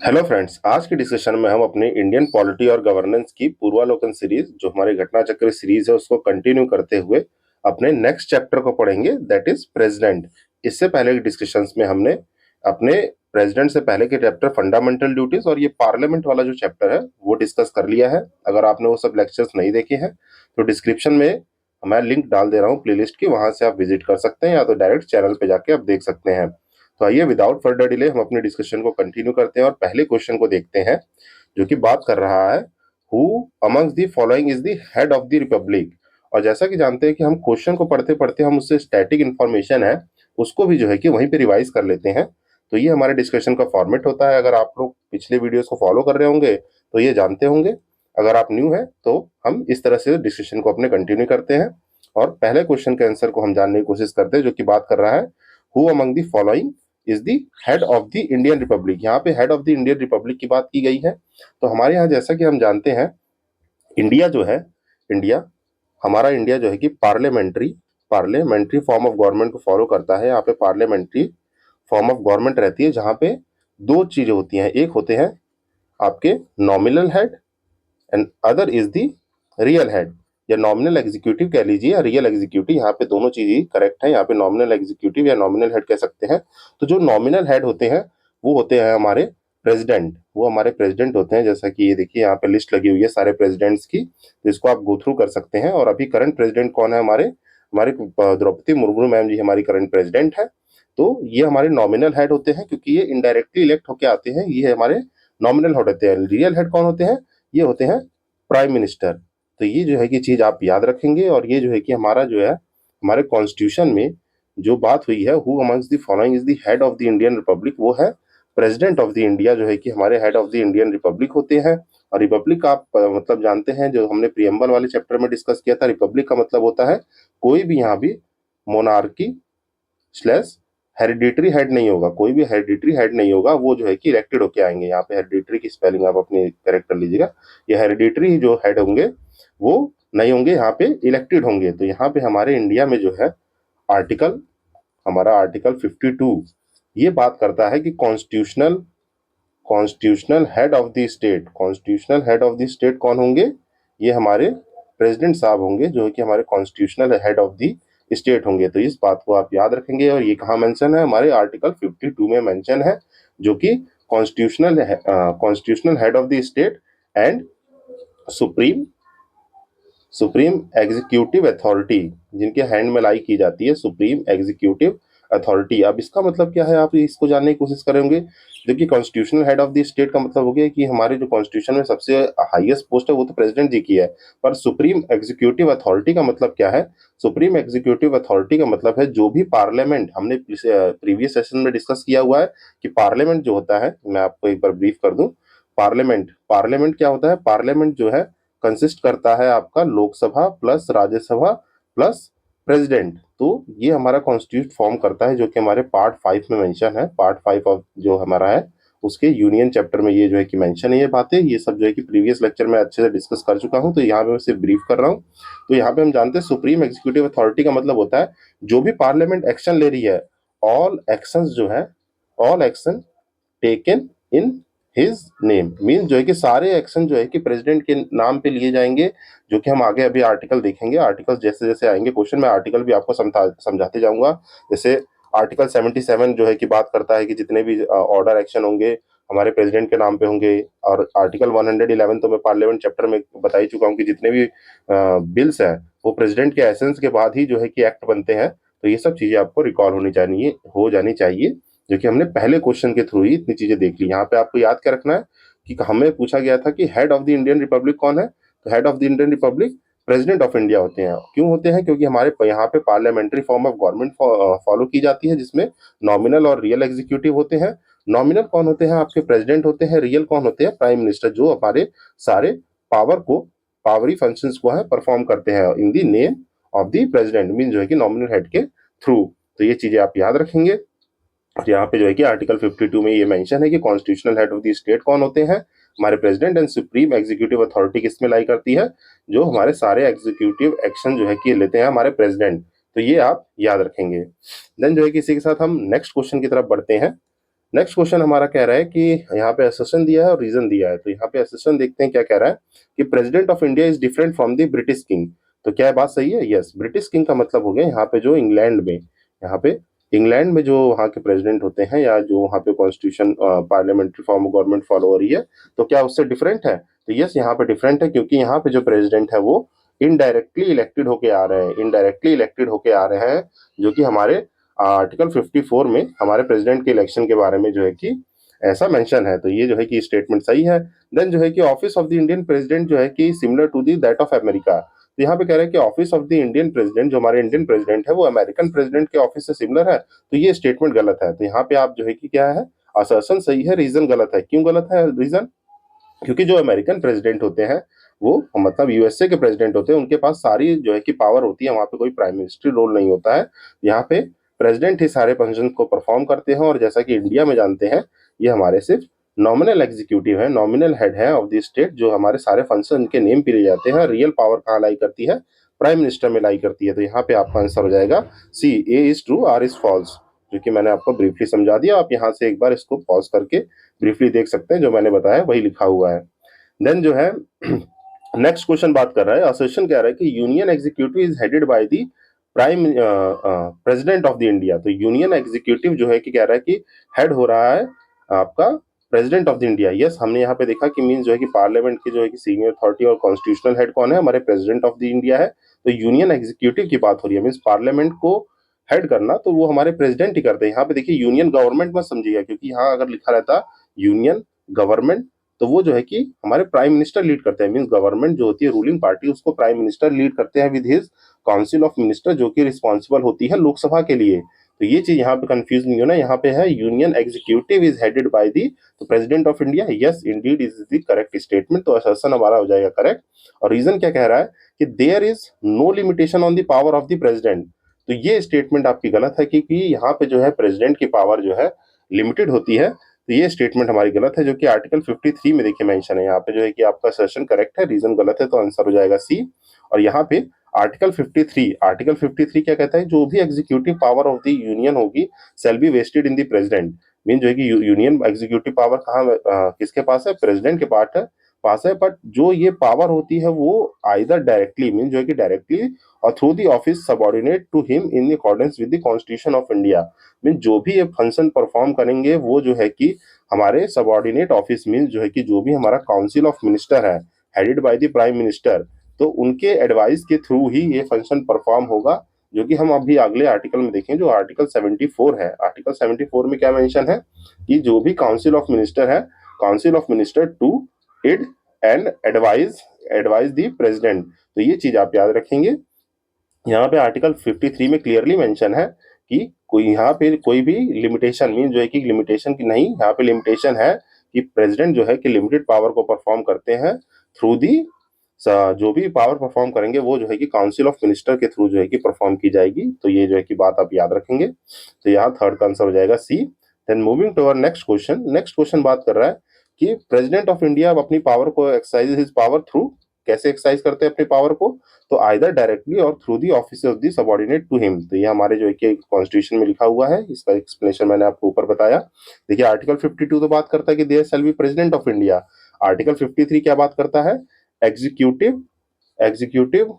Hello friends, आज की discussion में हम अपनी इंडियन पॉलिटी और गवर्नेंस की पूर्वालोकन सीरीज जो हमारी घटना चक्र सीरीज है उसको कंटिन्यू करते हुए अपने नेक्स्ट चैप्टर को पढ़ेंगे, दैट इज प्रेसिडेंट। इससे पहले के डिस्कशंस में हमने अपने प्रेसिडेंट से पहले के चैप्टर फंडामेंटल ड्यूटीज और ये पार्लियामेंट वाला जो चैप्टर है वो डिस्कस कर लिया है। अगर आपने वो सब लेक्चर्स नहीं देखे हैं तो डिस्क्रिप्शन में मैं लिंक डाल दे रहा हूँ प्लेलिस्ट की, वहां से आप विजिट कर सकते हैं या तो डायरेक्ट चैनल पे जाके आप देख सकते हैं। तो आइए विदाउट फर्दर डिले हम अपनी डिस्कशन को कंटिन्यू करते हैं और पहले क्वेश्चन को देखते हैं जो कि बात कर रहा है who amongst the following is the head of the Republic. और जैसा कि जानते हैं कि हम क्वेश्चन को पढ़ते पढ़ते हम उससे स्टैटिक इंफॉर्मेशन है उसको भी जो है कि वहीं पे रिवाइज कर लेते हैं। तो ये हमारे डिस्कशन का फॉर्मेट होता है। अगर आप लोग पिछले वीडियोस को फॉलो कर रहे होंगे तो ये जानते होंगे। अगर आप न्यू है तो हम इस तरह से डिस्कशन को अपने कंटिन्यू करते हैं और पहले क्वेश्चन के आंसर को हम जानने की कोशिश करते हैं जो कि बात कर रहा है who among the following is the head of the Indian Republic. यहाँ पे head of the Indian Republic की बात की गई है। तो हमारे यहाँ जैसा कि हम जानते हैं इंडिया जो है, इंडिया हमारा इंडिया जो है कि parliamentary parliamentary form of government को फॉलो करता है। यहाँ पे पार्लियामेंट्री फॉर्म ऑफ गवर्नमेंट रहती है जहाँ पे दो चीजें होती हैं, एक होते हैं आपके nominal head and other is the real head, या नॉमिनल एग्जीक्यूटिव कह लीजिए या रियल एग्जीक्यूटिव। यहाँ पे दोनों चीज ही करेक्ट है। यहाँ पे नॉमिनल एग्जीक्यूटिव या नॉमिनल हेड कह सकते हैं। तो जो नॉमिनल हेड होते हैं वो होते हैं हमारे प्रेसिडेंट, वो हमारे प्रेसिडेंट होते हैं। जैसा कि ये देखिए यहाँ पे लिस्ट लगी हुई है सारे प्रेसिडेंट्स की, तो इसको आप गो थ्रू कर सकते हैं। और अभी करंट प्रेसिडेंट कौन है हमारे हमारे द्रौपदी मुर्मू मैम जी हमारी करंट प्रेसिडेंट है। तो ये हमारे नॉमिनल हेड होते हैं क्योंकि ये इनडायरेक्टली इलेक्ट होके आते हैं। ये हमारे नॉमिनल हेड होते हैं। रियल हेड कौन होते हैं? ये होते हैं प्राइम मिनिस्टर। तो ये जो है कि चीज आप याद रखेंगे। और ये जो है कि हमारा जो है हमारे कॉन्स्टिट्यूशन में जो बात हुई है who amongst the following is the head of the Indian Republic, वो है प्रेसिडेंट ऑफ द इंडिया जो है कि हमारे head of the Indian Republic होते हैं। और रिपब्लिक आप मतलब जानते हैं, जो हमने प्रियम्बल वाले चैप्टर में डिस्कस किया था, रिपब्लिक का मतलब होता है कोई भी यहाँ भी मोनार्की स्लैश हेरिडिटरी हेड नहीं होगा। कोई भी हेरिडिटरी हेड नहीं होगा, वो जो है कि इलेक्टेड होके आएंगे। यहाँ पे हेरिडिटरी की स्पेलिंग आप अपने करेक्ट कर लीजिएगा। ये हेरिडिटरी जो हेड होंगे वो नहीं होंगे, यहाँ पे इलेक्टेड होंगे। तो यहाँ पे हमारे इंडिया में जो है आर्टिकल हमारा आर्टिकल 52 ये बात करता है कि constitutional constitutional head of the state, constitutional head of the state कौन होंगे? ये हमारे प्रेसिडेंट साहब होंगे जो है कि हमारे constitutional head of the state होंगे। तो इस बात को आप याद रखेंगे। और ये कहाँ मेंशन है? हमारे आर्टिकल 52 में मेंशन है, जो कि constitutional head of the state and supreme supreme executive authority, जिनके हैंड में लाई की जाती है सुप्रीम एग्जीक्यूटिव अथॉरिटी। अब इसका मतलब क्या है, आप इसको जानने की कोशिश करेंगे। देखिए constitutional head of the state का मतलब हो गया कि हमारे जो कॉन्स्टिट्यूशन में सबसे हाईएस्ट पोस्ट है वो तो प्रेसिडेंट जी की है। पर सुप्रीम एग्जीक्यूटिव अथॉरिटी का मतलब क्या है? सुप्रीम एग्जीक्यूटिव अथॉरिटी का मतलब है जो भी पार्लियामेंट, हमने प्रीवियस सेशन में डिस्कस किया हुआ है कि पार्लियामेंट जो होता है, मैं आपको एक बार ब्रीफ कर दूं। पार्लियामेंट पार्लियामेंट क्या होता है? पार्लियामेंट जो है कंसिस्ट करता है आपका Lok Sabha plus Rajya Sabha plus president. तो ये हमारा कॉन्स्टिट्यूट फॉर्म करता है, जो कि हमारे पार्ट 5 में मेंशन है। पार्ट 5 ऑफ जो हमारा है उसके यूनियन चैप्टर में ये जो है कि मेंशन है। ये बातें ये सब जो है कि प्रीवियस लेक्चर में अच्छे से डिस्कस कर चुका हूं, तो यहाँ पे मैं सिर्फ ब्रीफ कर रहा हूँ। तो यहाँ पे हम जानते हैं सुप्रीम एग्जीक्यूटिव अथॉरिटी का मतलब होता है जो भी पार्लियामेंट एक्शन ले रही है, ऑल एक्शन जो है, all action taken in his name, mean जो है कि सारे एक्शन जो है कि प्रेसिडेंट के नाम पे लिए जाएंगे। जो कि हम आगे अभी आर्टिकल देखेंगे। आर्टिकल जैसे जैसे आएंगे क्वेश्चन में आर्टिकल भी आपको समझाते जाऊंगा। जैसे आर्टिकल 77 जो है कि बात करता है कि जितने भी ऑर्डर एक्शन होंगे हमारे प्रेसिडेंट के नाम पे होंगे। और आर्टिकल 111 तो मैं पार्लियामेंट चैप्टर में बता ही चुका हूँ कि जितने भी बिल्स हैं वो प्रेसिडेंट के एसेंस के बाद ही जो है कि एक्ट बनते हैं। तो ये सब चीजें आपको रिकॉल हो जानी चाहिए, जो कि हमने पहले क्वेश्चन के थ्रू ही इतनी चीजें देख ली। यहाँ पे आपको याद क्या रखना है कि हमें पूछा गया था कि head of the Indian Republic कौन है? तो head of the Indian Republic president of India होते हैं। क्यों होते हैं? क्योंकि हमारे यहाँ पे parliamentary form of government follow की जाती है, जिसमें नॉमिनल और रियल एग्जीक्यूटिव होते हैं। नॉमिनल कौन होते हैं? आपके प्रेसिडेंट होते हैं। रियल कौन होते हैं? प्राइम मिनिस्टर, जो हमारे सारे पावर को पावरी फंक्शंस को है परफॉर्म करते हैं in the name of the president, mean जो है कि नॉमिनल हेड के थ्रू। तो ये चीजें आप याद रखेंगे। यहाँ पे जो है कि आर्टिकल 52 में ये मेंशन है कि constitutional head of the state कौन होते हैं? हमारे president. And supreme executive authority किसमें लाई करती है? जो हमारे सारे एग्जीक्यूटिव एक्शन जो है कि लेते हैं हमारे प्रेसिडेंट। तो ये आप याद रखेंगे। देन जो है कि इसी के साथ हम नेक्स्ट क्वेश्चन की तरफ बढ़ते हैं। नेक्स्ट क्वेश्चन हमारा कह रहा है कि यहाँ पे असर्शन दिया है और रीजन दिया है, तो यहाँ पे असर्शन देखते हैं क्या कह रहा है कि president of India is different from the British king. तो क्या बात सही है? यस, ब्रिटिश किंग का मतलब हो गया यहाँ पे जो इंग्लैंड में, यहाँ पे इंग्लैंड में जो वहाँ के प्रेसिडेंट होते हैं या जो वहाँ पे constitution parliamentary form of government follow हो रही है, तो क्या उससे डिफरेंट है? तो यस, यहाँ पे डिफरेंट है, क्योंकि यहाँ पे जो प्रेसिडेंट है वो इनडायरेक्टली इलेक्टेड होके आ रहे हैं, इनडायरेक्टली इलेक्टेड होके आ रहे हैं, जो कि हमारे आर्टिकल 54 में हमारे प्रेसिडेंट के इलेक्शन के बारे में जो है कि ऐसा मेंशन है। तो ये जो है कि स्टेटमेंट सही है। देन जो है कि office of the Indian president जो है कि similar to the that of America. तो यहाँ पे कह रहे हैं कि office of the Indian president, जो हमारे इंडियन प्रेसिडेंट है, वो अमेरिकन प्रेसिडेंट के ऑफिस से सिमिलर है। तो ये स्टेटमेंट गलत है। तो यहाँ पे आप जो है कि क्या है, असर्शन सही है, रीजन गलत है। क्यों गलत है रीजन? क्योंकि जो अमेरिकन प्रेसिडेंट होते हैं वो मतलब यूएसए के प्रेसिडेंट होते हैं, उनके पास सारी जो है कि पावर होती है, वहां पे कोई प्राइम मिनिस्ट्री रोल नहीं होता है। यहाँ पे प्रेसिडेंट ही सारे फंक्शन को परफॉर्म करते हैं, और जैसा कि इंडिया में जानते हैं, ये हमारे सिर्फ नॉमिनल एग्जीक्यूटिव है, नॉमिनल हेड है ऑफ द स्टेट, जो हमारे सारे फंक्शन इनके नेम पे ले जाते हैं। रियल पावर कहाँ लाई करती है? प्राइम मिनिस्टर में लाई करती है। तो यहाँ पे आपका आंसर हो जाएगा C, A is true, R is false, जो कि मैंने आपको ब्रीफली समझा दिया। आप यहाँ से एक बार इसको पॉज करके ब्रीफली देख सकते हैं, जो मैंने बताया वही लिखा हुआ है। देन जो है नेक्स्ट क्वेश्चन बात कर रहा है, असर्शन कह रहा है कि union executive is headed by the prime president of the India. तो यूनियन एग्जीक्यूटिव जो है कि कह रहा है कि हेड हो रहा है आपका president of the India. Yes, हमने यहाँ पे देखा कि मीन्स जो है कि पार्लियामेंट की जो है कि सीनियर अथॉरिटी और कॉन्स्टिट्यूशनल हेड कौन है? हमारे प्रेसिडेंट ऑफ द इंडिया है। तो यूनियन एग्जीक्यूटिव की बात हो रही है, मीन्स पार्लियामेंट को हेड करना तो वो हमारे प्रेसिडेंट ही करते हैं। यहाँ पे देखिए यूनियन गवर्नमेंट मत समझिएगा, क्योंकि यहाँ अगर लिखा रहता यूनियन गवर्नमेंट, तो वो जो है कि हमारे प्राइम मिनिस्टर लीड करते हैं। मींस गवर्नमेंट जो होती है, रूलिंग पार्टी, उसको प्राइम मिनिस्टर लीड करते हैं with his council of minister, जो कि रिस्पॉन्सिबल होती है लोकसभा के लिए। तो ये चीज यहाँ पे कंफ्यूज नहीं होना। यहाँ पे है union executive is headed by the तो president of India. Yes indeed is the correct statement. तो असर्शन हमारा हो जाएगा करेक्ट। और रीजन क्या कह रहा है कि there is no limitation on the power of the president. तो ये स्टेटमेंट आपकी गलत है, क्योंकि यहाँ पे जो है प्रेसिडेंट की पावर जो है लिमिटेड होती है। तो ये स्टेटमेंट हमारी गलत है, जो कि आर्टिकल 53 में देखिए मेंशन है। यहाँ पे जो है कि आपका सेशन करेक्ट है, रीजन गलत है, तो आंसर हो जाएगा सी। और यहाँ पे आर्टिकल 53 क्या कहता है? जो भी executive power of the union होगी shall be vested in the president. Mean जो है कि यूनियन एग्जीक्यूटिव पावर कहाँ किसके पास है? प्रेसिडेंट के पास है। बट जो ये पावर होती है वो आइदर डायरेक्टली, मीन जो है कि डायरेक्टली, और through the office subordinate to him in accordance with the constitution of India. Mean जो भी ये फंक्शन परफॉर्म करेंगे वो जो है कि हमारे सबऑर्डिनेट ऑफिस, मीन जो है कि जो भी हमारा काउंसिल ऑफ मिनिस्टर है headed by the prime minister, तो उनके एडवाइस के थ्रू ही ये फंक्शन परफॉर्म होगा, जो कि हम अभी अगले आर्टिकल में देखें, जो आर्टिकल 74 है। आर्टिकल 74 में क्या मेंशन है कि जो भी काउंसिल ऑफ मिनिस्टर है, council of minister to aid and advise the president. तो ये चीज आप याद रखेंगे। यहाँ पे आर्टिकल 53 में क्लियरली मेंशन है कि कोई यहाँ पे कोई भी लिमिटेशन, मीन जो है कि लिमिटेशन की नहीं, यहाँ पे लिमिटेशन है कि प्रेसिडेंट जो है कि लिमिटेड पावर को परफॉर्म करते हैं थ्रू दी, जो भी पावर परफॉर्म करेंगे वो जो है कि काउंसिल ऑफ मिनिस्टर के थ्रू जो है कि परफॉर्म की जाएगी। तो ये जो है कि बात आप याद रखेंगे। तो यहाँ थर्ड का आंसर हो जाएगा C. Then moving to our next question. Next question बात कर रहा है कि प्रेसिडेंट ऑफ इंडिया अपनी पावर को एक्सरसाइज हिज पावर थ्रू, कैसे एक्सरसाइज करते हैं अपनी पावर को? तो आइदर डायरेक्टली और through the office of the subordinate to him. तो ये हमारे जो है कि कॉन्स्टिट्यूशन में लिखा हुआ है, इसका एक्सप्लेनेशन मैंने आपको ऊपर बताया। देखिए आर्टिकल 52 तो बात करता है कि there shall be president of India. Article 53 क्या बात करता है? Executive executive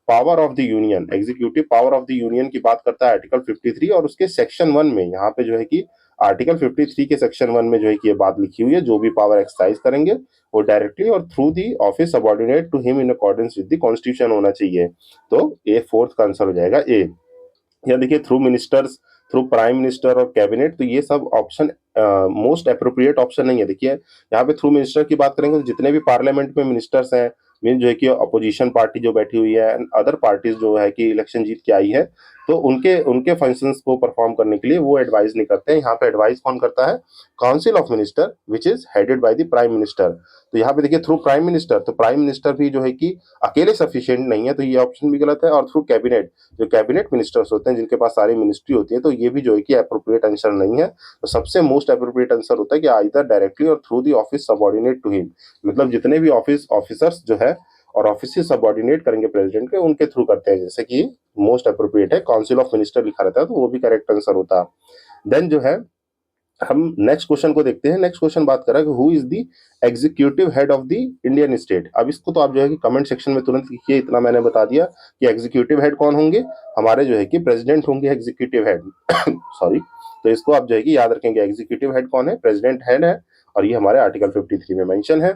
power of the union, executive power of the union की बात करता है आर्टिकल 53। और उसके सेक्शन 1 में यहाँ पे जो है कि आर्टिकल 53 के सेक्शन 1 में जो है कि ये बात लिखी हुई है, जो भी पावर एक्सरसाइज करेंगे वो डायरेक्टली और through the office subordinate to him in accordance with the constitution होना चाहिए। तो ए फोर्थ का आंसर हो जाएगा ए। या देखिए through ministers, through prime minister और कैबिनेट, तो ये सब ऑप्शन मोस्ट अप्रोप्रिएट ऑप्शन नहीं है। देखिए यहाँ पे थ्रू मिनिस्टर की बात करेंगे तो जितने भी पार्लियामेंट में मिनिस्टर्स हैं, मीन जो है कि अपोजिशन पार्टी जो बैठी हुई है, अदर पार्टीज जो है कि इलेक्शन जीत के आई है, तो उनके उनके फंक्शंस को परफॉर्म करने के लिए वो एडवाइस नहीं करते हैं। यहाँ पे एडवाइस कौन करता है? Council of minister which is headed by the prime minister. तो यहाँ पे देखिए थ्रू प्राइम मिनिस्टर, तो प्राइम मिनिस्टर भी जो है कि अकेले सफिशिएंट नहीं है, तो ये ऑप्शन भी गलत है। और थ्रू कैबिनेट, जो कैबिनेट मिनिस्टर्स होते हैं जिनके पास सारी मिनिस्ट्री होती है, तो ये भी जो है कि अप्रोप्रिएट आंसर नहीं है। तो सबसे मोस्ट अप्रोप्रिएट आंसर होता है कि आइदर डायरेक्टली और through the office subordinate to him. मतलब जितने भी ऑफिसर्स जो है और ऑफिस सबऑर्डिनेट करेंगे प्रेसिडेंट के, उनके थ्रू करते हैं, जैसे कि मोस्ट अप्रोप्रिएट है काउंसिल ऑफ मिनिस्टर लिखा रहता है, तो वो भी करेक्ट आंसर होता है। देन जो है हम नेक्स्ट क्वेश्चन को देखते हैं। नेक्स्ट क्वेश्चन बात कर रहा है कि who is the executive head of the Indian state. अब इसको तो आप जो है कि कमेंट सेक्शन में तुरंत लिखिए, इतना मैंने बता दिया कि एग्जीक्यूटिव हेड कौन होंगे, हमारे जो है कि प्रेसिडेंट होंगे एग्जीक्यूटिव हेड। सॉरी, तो इसको आप जो है कि याद रखेंगे, एग्जीक्यूटिव हेड कौन है, प्रेसिडेंट हेड है, और ये हमारे आर्टिकल 53 में मेंशन है।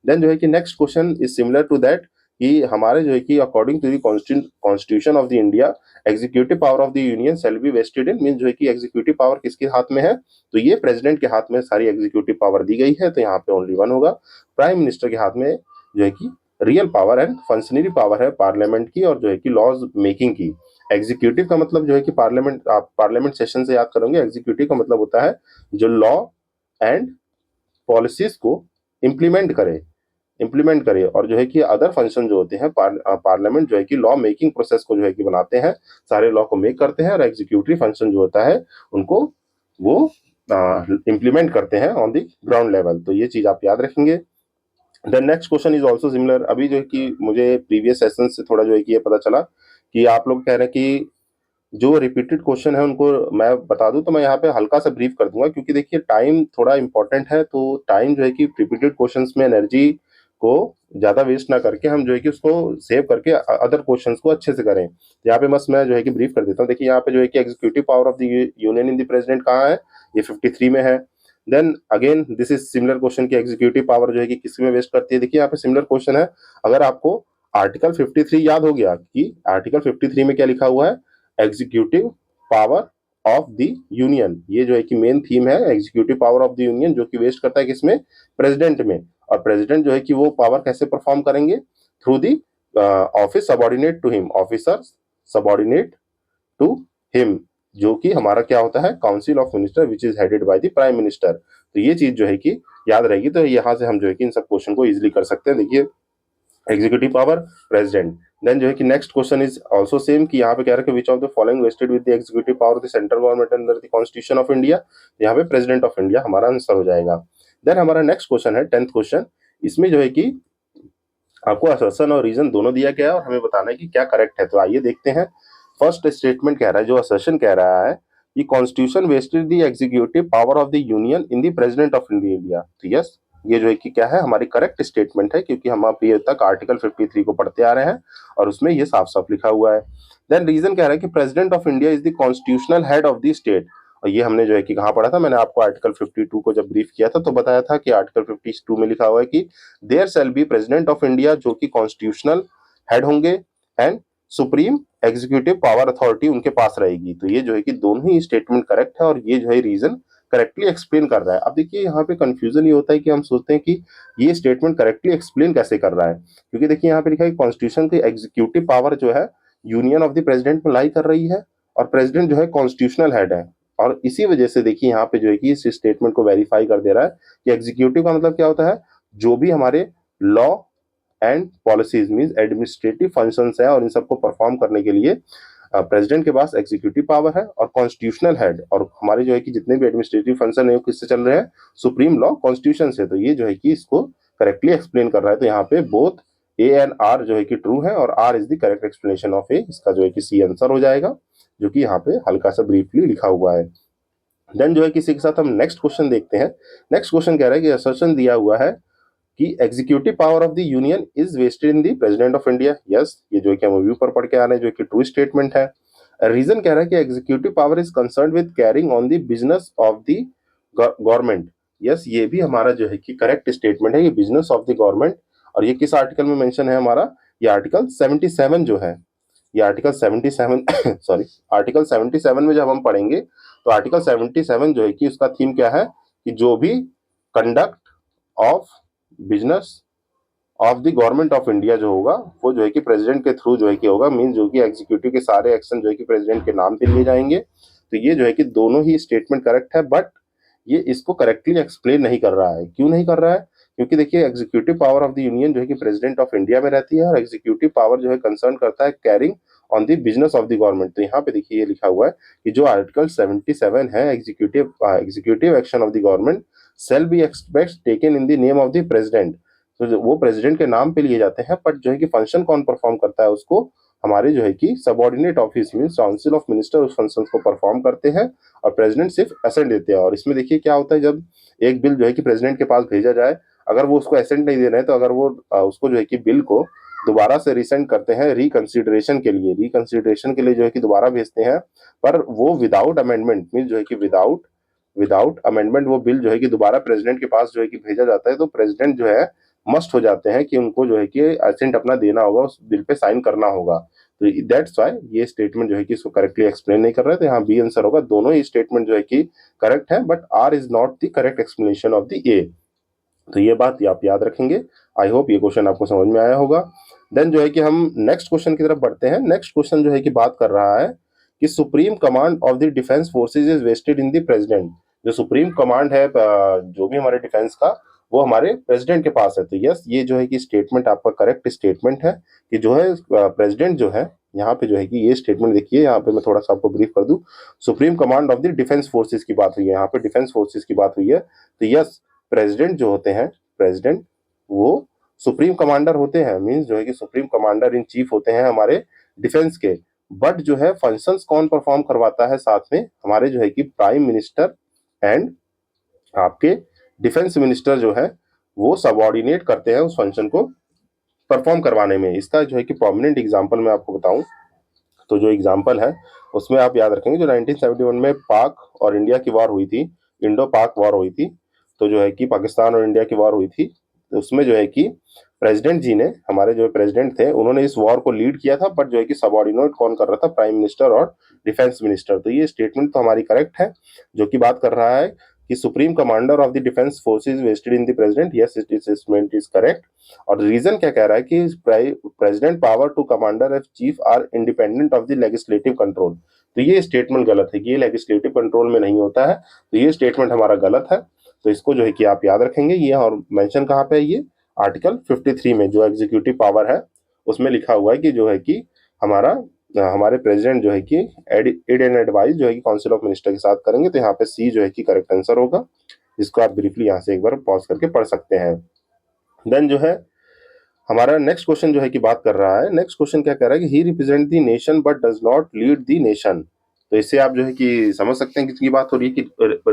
देन जो है कि next question is similar to that, कि हमारे जो है कि according to the constitution of the India executive power of the union shall be vested in, mean जो है कि एग्जीक्यूटिव पावर किसके हाथ में है, तो ये प्रेसिडेंट के हाथ में सारी एग्जीक्यूटिव पावर दी गई है, तो यहाँ पे ओनली वन होगा। प्राइम मिनिस्टर के हाथ में जो है कि real power and functionary power है पार्लियामेंट की, और जो है कि लॉज मेकिंग की। एग्जीक्यूटिव का मतलब जो है कि पार्लियामेंट, आप पार्लियामेंट सेशन से याद करोगे, एग्जीक्यूटिव का मतलब होता है जो लॉ एंड पॉलिसीज को इम्प्लीमेंट करे और जो है कि अदर फंक्शन जो होते हैं, पार्लियामेंट जो है कि लॉ मेकिंग प्रोसेस को जो है कि बनाते हैं, सारे लॉ को मेक करते हैं, और एग्जीक्यूटिव फंक्शन जो होता है उनको वो इम्प्लीमेंट करते हैं ऑन द ग्राउंड लेवल। तो ये चीज आप याद रखेंगे। The next question is also similar. अभी जो है कि मुझे प्रीवियस सेशन से थोड़ा जो है कि ये पता चला कि आप लोग कह रहे हैं कि जो रिपीटेड क्वेश्चन है उनको मैं बता दूं, तो मैं यहाँ पे हल्का सा ब्रीफ कर दूंगा, क्योंकि देखिए टाइम थोड़ा इंपॉर्टेंट है, तो टाइम जो है कि रिपीटेड क्वेश्चंस में एनर्जी को ज्यादा वेस्ट ना करके हम जो है कि उसको सेव करके अदर क्वेश्चंस को अच्छे से करें। यहाँ पे बस मैं जो है कि ब्रीफ कर देता हूँ। देखिए यहाँ पे जो है कि executive power of the union in the president कहाँ है, ये 53 में है। Then again this is similar question की एग्जीक्यूटिव पावर जो है कि किसी में वेस्ट करती है। देखिए यहाँ पे सिमिलर क्वेश्चन है, अगर आपको आर्टिकल 53 याद हो गया कि आर्टिकल 53 में क्या लिखा हुआ है, executive power of the union, ये जो है कि मेन थीम है, executive power of the union, जो कि वेस्ट करता है किसमें, प्रेसिडेंट में। और प्रेसिडेंट जो है कि वो पावर कैसे परफॉर्म करेंगे, through the office subordinate to him, officer subordinate to him, जो कि हमारा क्या होता है, council of minister which is headed by the prime minister. तो ये चीज जो है कि याद रहेगी, तो यहाँ से हम जो है कि इन सब क्वेश्चन को इजिली कर सकते हैं। देखिए एग्जीक्यूटिव पावर प्रेसिडेंट। देन जो है कि next question is also same, कि यहाँ पे कह रहा है कि which of the following wasted with the executive power of the central government under the constitution of India, यहाँ पे प्रेसिडेंट ऑफ इंडिया हमारा आंसर हो जाएगा। देन हमारा नेक्स्ट क्वेश्चन है 10th क्वेश्चन। इसमें जो है कि आपको असर्शन और रीजन दोनों दिया गया है, और हमें बताना है कि क्या करेक्ट है। तो आइए देखते हैं। फर्स्ट स्टेटमेंट कह रहा है, जो असर्शन कह रहा है, ये constitution vested the executive power of the union in the president of India. तो यस, ये जो है कि क्या है, हमारी करेक्ट स्टेटमेंट है, क्योंकि हम अभी तक आर्टिकल 53 को पढ़ते आ रहे हैं और उसमें ये साफ साफ लिखा हुआ है। देन रीजन कह रहा है कि president of India is the constitutional head of the state. और ये हमने जो है कि कहाँ पढ़ा था, मैंने आपको आर्टिकल 52 को जब ब्रीफ किया था तो बताया था कि आर्टिकल 52 में लिखा हुआ है कि there shall be president of India, जो कि कॉन्स्टिट्यूशनल हेड होंगे, and supreme executive power authority उनके पास रहेगी। तो ये जो है कि दोनों ही स्टेटमेंट करेक्ट है, और ये जो है रीजन करेक्टली एक्सप्लेन कर रहा है। अब देखिए यहाँ पे कंफ्यूजन ये होता है कि हम सोचते हैं कि ये स्टेटमेंट करेक्टली एक्सप्लेन कैसे कर रहा है, क्योंकि देखिए यहाँ पे लिखा है कॉन्स्टिट्यूशन की एग्जीक्यूटिव पावर जो है यूनियन ऑफ द प्रेसिडेंट में लाई कर रही है, और प्रेसिडेंट जो है कॉन्स्टिट्यूशनल हेड है। और इसी वजह से देखिए यहाँ पे जो है कि इस स्टेटमेंट को वेरीफाई कर दे रहा है कि एग्जीक्यूटिव का मतलब क्या होता है, जो भी हमारे law and policies mean administrative functions है, और इन सबको परफॉर्म करने के लिए प्रेसिडेंट के पास एग्जीक्यूटिव पावर है, और कॉन्स्टिट्यूशनल हेड, और हमारे जो है कि जितने भी एडमिनिस्ट्रेटिव फंक्शन है वो किससे चल रहे हैं, सुप्रीम लॉ कॉन्स्टिट्यूशन से। तो ये जो है कि इसको करेक्टली एक्सप्लेन कर रहा है। तो यहाँ पे बोथ ए एंड आर जो है कि ट्रू है, और R is the correct explanation of A, इसका जो है कि सी आंसर हो जाएगा, जो कि यहाँ पे हल्का सा ब्रीफली लिखा हुआ है। देन जो है किसी के साथ हम नेक्स्ट क्वेश्चन देखते हैं। नेक्स्ट क्वेश्चन कह रहा है कि असर्शन दिया हुआ है कि executive power of the union is vested in the president of India. Yes, ये जो है कि हम अभी ऊपर पढ़ के आ रहे हैं, जो कि ट्रू स्टेटमेंट है। रीजन कह रहा है कि executive power is concern with carrying on the business of the government. Yes, ये भी हमारा जो है कि करेक्ट स्टेटमेंट है, ये बिजनेस ऑफ द गवर्नमेंट। और ये किस आर्टिकल में मेंशन है हमारा, ये आर्टिकल 77 जो है, ये आर्टिकल 77 सॉरी, आर्टिकल 77 में जब हम पढ़ेंगे तो आर्टिकल 77 जो है कि उसका थीम क्या है, कि जो भी conduct of business of the government of India जो होगा, वो जो है कि प्रेसिडेंट के थ्रू जो है कि होगा, मीन जो कि एग्जीक्यूटिव के सारे एक्शन जो है कि प्रेसिडेंट के नाम पे लिए जाएंगे। तो ये जो है कि दोनों ही स्टेटमेंट करेक्ट है, बट ये इसको करेक्टली एक्सप्लेन नहीं कर रहा है। क्यों नहीं कर रहा है, क्योंकि देखिए executive power of the union जो है कि प्रेसिडेंट ऑफ इंडिया में रहती है, और एग्जीक्यूटिव पावर जो है कंसर्न करता है carrying on the business of the government. तो यहाँ पे देखिए ये लिखा हुआ है कि जो आर्टिकल 77 है, executive action of the government shall be expect taken in the name of the president. तो वो प्रेसिडेंट के नाम पे लिए जाते हैं, बट जो है कि फंक्शन कौन परफॉर्म करता है उसको हमारे जो है कि subordinate office means council of minister उस फंक्शंस को परफॉर्म करते हैं और प्रेसिडेंट सिर्फ असेंट देते हैं। और इसमें देखिए क्या होता है, जब एक बिल जो है कि प्रेसिडेंट के पास भेजा जाए, अगर वो उसको असेंट नहीं दे रहे हैं तो अगर वो उसको जो है कि बिल को दोबारा से रिसेंड करते हैं रिकंसिडरेशन के लिए जो है कि दोबारा भेजते हैं, पर वो विदाउट अमेंडमेंट मीन जो है कि विदाउट अमेंडमेंट वो बिल जो है कि दोबारा प्रेसिडेंट के पास जो है कि भेजा जाता है, तो प्रेसिडेंट जो है मस्ट हो जाते हैं कि उनको जो है कि असेंट अपना देना होगा, उस बिल पे साइन करना होगा। तो दैट्स वाई ये स्टेटमेंट जो है कि इसको करेक्टली एक्सप्लेन नहीं कर रहे थे, यहाँ बी आंसर होगा। दोनों ही स्टेटमेंट जो है कि करेक्ट है, but R is not the correct explanation of the A. तो ये बात आप याद रखेंगे। आई होप ये क्वेश्चन आपको समझ में आया होगा। देन जो है कि हम नेक्स्ट क्वेश्चन की तरफ बढ़ते हैं। नेक्स्ट क्वेश्चन जो है कि बात कर रहा है कि supreme command of the defence forces is vested in the president. जो सुप्रीम कमांड है जो भी हमारे डिफेंस का, वो हमारे प्रेसिडेंट के पास है। तो यस, ये जो है कि स्टेटमेंट आपका करेक्ट स्टेटमेंट है कि जो है प्रेसिडेंट जो है, यहाँ पे जो है कि ये स्टेटमेंट देखिए, यहाँ पे मैं थोड़ा सा आपको ब्रीफ कर दूं। Supreme command of the defence forces की बात हुई है, यहाँ पे डिफेंस फोर्सेज की बात हुई है। तो यस, प्रेसिडेंट जो होते हैं, प्रेसिडेंट वो सुप्रीम कमांडर होते हैं, मींस जो है कि सुप्रीम कमांडर इन चीफ होते हैं हमारे डिफेंस के। बट जो है फंक्शंस कौन परफॉर्म करवाता है साथ में, हमारे जो है कि प्राइम मिनिस्टर एंड आपके डिफेंस मिनिस्टर जो है वो सबऑर्डिनेट करते हैं उस फंक्शन को परफॉर्म करवाने में। इसका जो है कि प्रोमिनेंट एग्जांपल मैं आपको बताऊं, तो जो एग्जांपल है उसमें आप याद रखेंगे, जो 1971 में पाक और इंडिया की वॉर हुई थी, इंडो पाक वॉर हुई थी, तो जो है कि पाकिस्तान और इंडिया की वॉर हुई थी, तो उसमें जो है कि प्रेसिडेंट जी ने, हमारे जो प्रेसिडेंट थे, उन्होंने इस वॉर को लीड किया था, बट जो है कि सबऑर्डिनेट कौन कर रहा था, प्राइम मिनिस्टर और डिफेंस मिनिस्टर। तो ये स्टेटमेंट तो हमारी करेक्ट है, जो कि बात कर रहा है कि supreme commander of the defence forces vested in the president. Yes, it statement is correct. और रीजन क्या कह रहा है कि president power to commander of chief are independent of the legislative control. तो ये स्टेटमेंट गलत है कि ये लेजिस्लेटिव कंट्रोल में नहीं होता है, तो ये स्टेटमेंट हमारा गलत है। तो इसको जो है कि आप याद रखेंगे। ये और मेंशन कहाँ पे है, ये आर्टिकल 53 में जो एग्जीक्यूटिव पावर है उसमें लिखा हुआ है कि जो है कि हमारा हमारे प्रेसिडेंट जो है कि एड एंड एडवाइस जो है कि काउंसिल ऑफ मिनिस्टर के साथ करेंगे। तो यहाँ पे सी जो है कि करेक्ट आंसर होगा, जिसको आप ब्रीफली यहाँ से एक बार पॉज करके पढ़ सकते हैं। देन जो है हमारा नेक्स्ट क्वेश्चन जो है कि बात कर रहा है, नेक्स्ट क्वेश्चन क्या कह रहा है कि he represent the nation but does not lead the nation. तो इससे आप जो है कि समझ सकते हैं किसकी बात हो रही है कि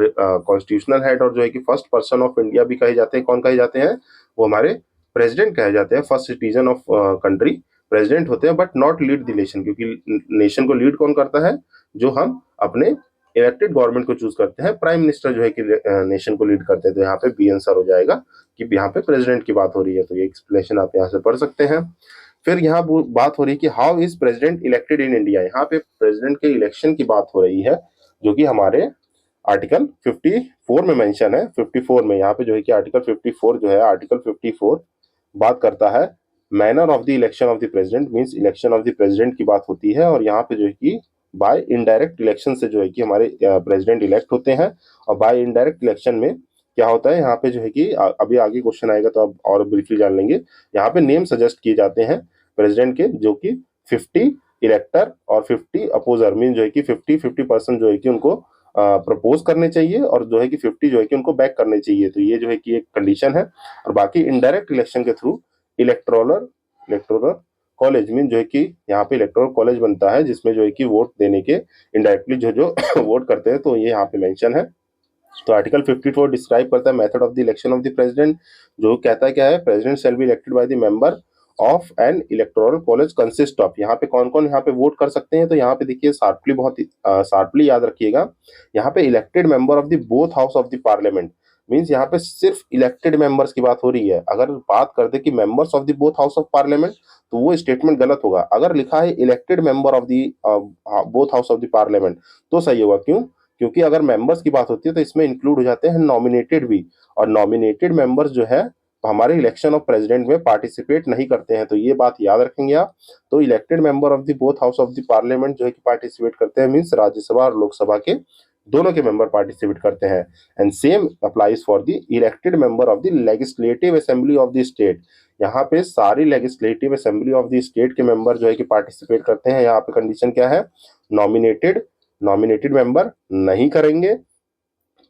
कॉन्स्टिट्यूशनल हेड और जो है कि फर्स्ट पर्सन ऑफ इंडिया भी कहे जाते हैं। कौन कहे जाते हैं, वो हमारे प्रेसिडेंट कहे जाते हैं। First citizen of country president होते हैं, but not lead the nation, क्योंकि नेशन को लीड कौन करता है, जो हम अपने इलेक्टेड गवर्नमेंट को चूज करते हैं। प्राइम मिनिस्टर जो है कि नेशन को लीड करते हैं। तो यहाँ पे बी आंसर हो जाएगा कि यहाँ पे प्रेसिडेंट की बात हो रही है। तो ये एक्सप्लेनेशन आप यहाँ से पढ़ सकते हैं। फिर यहाँ बात हो रही है कि how is president elected in India. यहाँ पे प्रेसिडेंट के इलेक्शन की बात हो रही है, जो कि हमारे आर्टिकल 54 में मेंशन है। 54 में यहाँ पे जो है कि आर्टिकल 54 जो है, आर्टिकल 54 बात करता है manner of the election of the president, means election of the president की बात होती है। और यहाँ पे जो है कि बाय इनडायरेक्ट इलेक्शन से जो है कि हमारे प्रेसिडेंट इलेक्ट होते हैं। और बाय इनडायरेक्ट इलेक्शन में क्या होता है, यहाँ पे जो है कि अभी आगे क्वेश्चन आएगा तो आप और ब्रीफली जान लेंगे। यहाँ पे नेम सजेस्ट किए जाते हैं प्रेसिडेंट के, जो कि 50 इलेक्टर और 50 अपोजर, मीन जो है कि 50% जो है कि उनको प्रपोज करने चाहिए, और जो है कि 50 जो है कि उनको बैक करने चाहिए। तो ये जो है कि एक कंडीशन है। और बाकी इनडायरेक्ट इलेक्शन के through electoral electoral college, mean जो है कि यहाँ पे इलेक्टोरल कॉलेज बनता है, जिसमें जो है कि वोट देने के इनडायरेक्टली जो जो वोट करते हैं। तो ये यहाँ पे मेंशन है। तो आर्टिकल 54 डिस्क्राइब करता है method of the election of the president, जो कहता है क्या है, president shall be elected by the member of N electoral college consist of. यहाँ पे कौन कौन यहाँ पे वोट कर सकते हैं, तो यहाँ पे देखिए शार्पली, बहुत शार्पली याद रखिएगा। यहाँ पे elected member of the both house of the parliament, means यहाँ पे सिर्फ इलेक्टेड मेंबर्स की बात हो रही है। अगर बात करते कि members of the both house of parliament, तो वो स्टेटमेंट गलत होगा। अगर लिखा है elected member of the both house of the parliament, तो सही होगा। क्यों, क्योंकि अगर मेंबर्स की बात होती है तो इसमें इंक्लूड हो जाते हैं नॉमिनेटेड भी, और नॉमिनेटेड मेंबर्स जो है हमारे इलेक्शन ऑफ प्रेसिडेंट में पार्टिसिपेट नहीं करते हैं। तो ये बात याद रखेंगे आप। तो elected member of the both house of the parliament जो है कि पार्टिसिपेट करते हैं, मींस राज्यसभा और लोकसभा के दोनों के मेंबर पार्टिसिपेट करते हैं। And same applies for the elected member of the legislative assembly of the state. यहाँ पे सारी legislative assembly of the state के मेंबर जो है कि पार्टिसिपेट करते हैं। यहाँ पे कंडीशन क्या है, नॉमिनेटेड मेंबर नहीं करेंगे।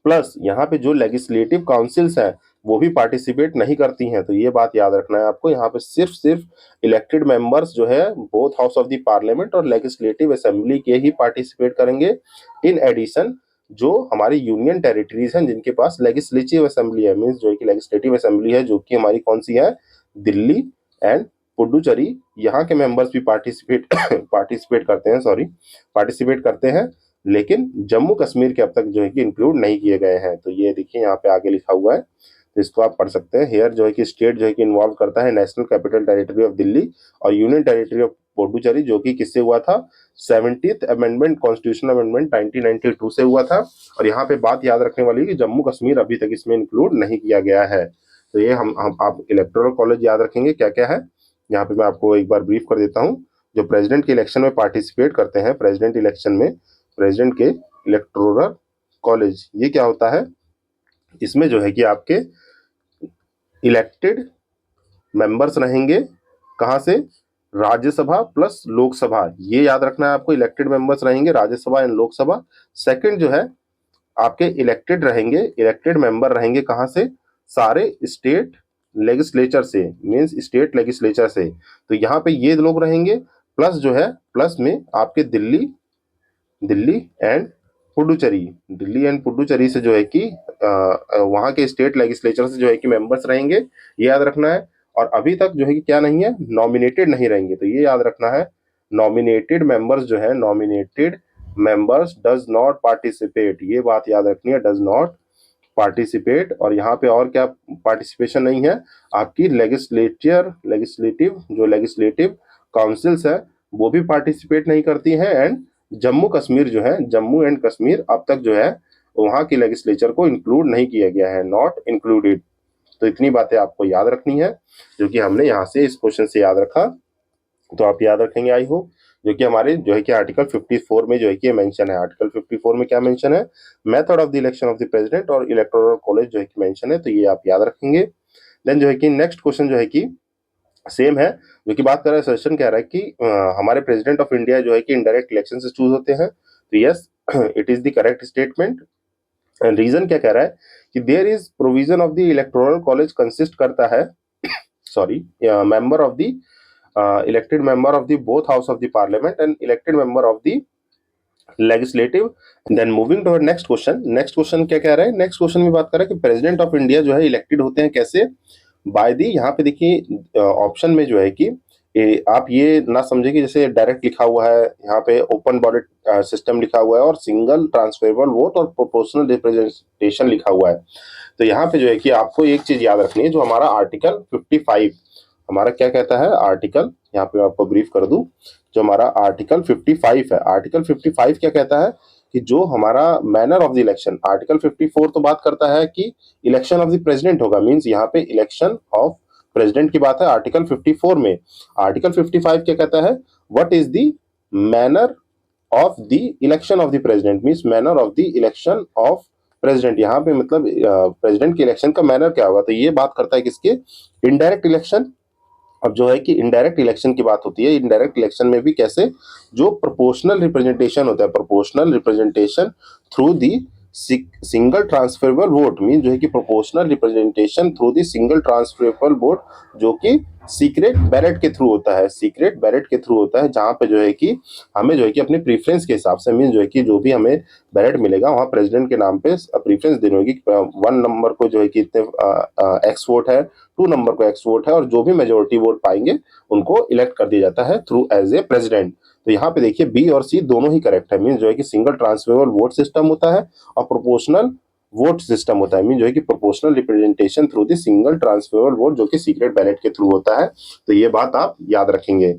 प्लस यहाँ पे जो लेजिस्लेटिव काउंसिल्स हैं, वो भी पार्टिसिपेट नहीं करती हैं। तो ये बात याद रखना है आपको, यहाँ पे सिर्फ सिर्फ इलेक्टेड मेंबर्स जो है both house of the parliament और लेजिस्लेटिव असेंबली के ही पार्टिसिपेट करेंगे। इन एडिशन जो हमारी यूनियन टेरिटरीज हैं जिनके पास लेजिस्लेटिव असेंबली है, मीन्स जो है कि लेजिस्लेटिव असेंबली है, जो कि हमारी कौन सी है, दिल्ली एंड पुडुचेरी, यहाँ के मेंबर्स भी पार्टिसिपेट करते हैं, सॉरी पार्टिसिपेट करते हैं, लेकिन जम्मू कश्मीर के अब तक जो है कि इंक्लूड नहीं किए गए हैं। तो ये देखिए यहाँ पे आगे लिखा हुआ है, तो इसको आप पढ़ सकते हैं। हेयर जो है कि स्टेट जो है कि इन्वॉल्व करता है national capital territory of Delhi और यूनियन टेरिटरी ऑफ पुडुचेरी, जो कि किससे हुआ था, 70th अमेंडमेंट, कॉन्स्टिट्यूशनल अमेंडमेंट 1992 से हुआ था। और यहाँ पे बात याद रखने वाली है कि जम्मू कश्मीर अभी तक इसमें इंक्लूड नहीं किया गया है। तो ये हम आप इलेक्टोरल कॉलेज याद रखेंगे क्या क्या है। यहाँ पे मैं आपको एक बार ब्रीफ कर देता हूँ। जो प्रेसिडेंट के इलेक्शन में पार्टिसिपेट करते हैं, प्रेसिडेंट इलेक्शन में प्रेसिडेंट के इलेक्टोरल कॉलेज, ये क्या होता है, इसमें जो है कि आपके इलेक्टेड मेंबर्स रहेंगे, कहां से, राज्यसभा प्लस लोकसभा, ये याद रखना है आपको, इलेक्टेड मेंबर्स रहेंगे राज्यसभा एंड लोकसभा। सेकंड जो है आपके इलेक्टेड रहेंगे, इलेक्टेड मेंबर रहेंगे कहां से, सारे स्टेट लेजिस्लेचर से, मींस स्टेट लेजिस्लेचर से। तो यहाँ पे ये लोग रहेंगे, प्लस जो है प्लस में आपके दिल्ली एंड पुडुचेरी, दिल्ली एंड पुडुचेरी से जो है कि वहां के स्टेट लेजिस्लेचर से जो है कि मेंबर्स रहेंगे, ये याद रखना है। और अभी तक जो है कि क्या नहीं है, नॉमिनेटेड नहीं रहेंगे, तो ये याद रखना है, नॉमिनेटेड मेंबर्स जो है, nominated members does not participate, ये बात याद रखनी है, डज नॉट पार्टिसिपेट। और यहाँ पे और क्या पार्टिसिपेशन नहीं है, आपकी लेजिस्लेटिव काउंसिल्स है वो भी पार्टिसिपेट नहीं करती हैं। एंड जम्मू कश्मीर जो है, जम्मू एंड कश्मीर अब तक जो है वहाँ की लेजिस्लेचर को इंक्लूड नहीं किया गया है, नॉट इंक्लूडेड। तो इतनी बातें आपको याद रखनी है जो कि हमने यहाँ से इस क्वेश्चन से याद रखा, तो आप याद रखेंगे आई होप। जो कि हमारे जो है कि आर्टिकल 54 में जो है कि मेंशन है, आर्टिकल 54 में क्या मेंशन है, method of the election of the president और इलेक्टोरल कॉलेज जो है कि मेंशन है, तो ये आप याद रखेंगे। देन जो है कि नेक्स्ट क्वेश्चन जो है कि सेम है, जो कि बात कर रहा है, सजेशन कह रहा है कि हमारे प्रेसिडेंट ऑफ इंडिया जो है कि इनडायरेक्ट इलेक्शन से चूज होते हैं। तो yes, it is the correct statement. And reason क्या कह रहा है कि there is provision of the electoral college consist करता है, sorry, member of the elected member of the both house of the parliament and elected member of the legislative। then moving to our next question क्या कह रहा है, next question में बात कर रहा है कि प्रेसिडेंट ऑफ इंडिया जो है इलेक्टेड होते हैं कैसे, बाय दी, यहाँ पे देखिए ऑप्शन में जो है कि आप ये ना समझे कि जैसे डायरेक्ट लिखा हुआ है, यहाँ पे ओपन बॉडेड सिस्टम लिखा हुआ है और सिंगल ट्रांसफरेबल वोट और प्रोपोर्शनल रिप्रेजेंटेशन लिखा हुआ है। तो यहाँ पे जो है कि आपको एक चीज याद रखनी है, जो हमारा आर्टिकल 55 हमारा क्या कहता है, आर्टिकल, यहाँ पे मैं आपको ब्रीफ कर दूं, जो हमारा आर्टिकल 55 है, आर्टिकल 55 क्या कहता है कि जो हमारा manner of the election, article 54 तो बात करता है कि इलेक्शन ऑफ द प्रेसिडेंट होगा, मींस यहाँ पे इलेक्शन ऑफ प्रेसिडेंट की बात है आर्टिकल 54 में। आर्टिकल 55 क्या कहता है, what is the manner of the election of the president, means manner of the election of president, यहाँ पे मतलब प्रेसिडेंट के इलेक्शन का मैनर क्या होगा। तो ये बात करता है किसके, इनडायरेक्ट इलेक्शन। अब जो है कि इनडायरेक्ट इलेक्शन की बात होती है, इनडायरेक्ट इलेक्शन में भी कैसे, जो प्रोपोर्शनल रिप्रेजेंटेशन होता है, proportional representation through the single transferable vote, mean जो है कि proportional representation through the single transferable vote, जो कि सीक्रेट बैलेट के थ्रू होता है, सीक्रेट बैलेट के थ्रू होता है, जहां पे जो है कि हमें जो है कि अपने प्रीफरेंस के हिसाब से, मीन जो है कि जो भी हमें बैलेट मिलेगा वहां प्रेसिडेंट के नाम पे प्रीफरेंस देनी होगी। 1 नंबर को जो है कि इतने एक्स वोट है, 2 नंबर को एक्स वोट है, और जो भी मेजोरिटी वोट पाएंगे उनको इलेक्ट कर दिया जाता है थ्रू एज ए प्रेसिडेंट। तो यहाँ पे देखिए बी और सी दोनों ही करेक्ट है, मीन जो है कि सिंगल ट्रांसफरेबल वोट सिस्टम होता है और प्रोपोर्शनल वोट सिस्टम होता है, मीन जो है कि proportional representation through the single transferable vote, जो कि सीक्रेट बैलेट के थ्रू होता है। तो ये बात आप याद रखेंगे।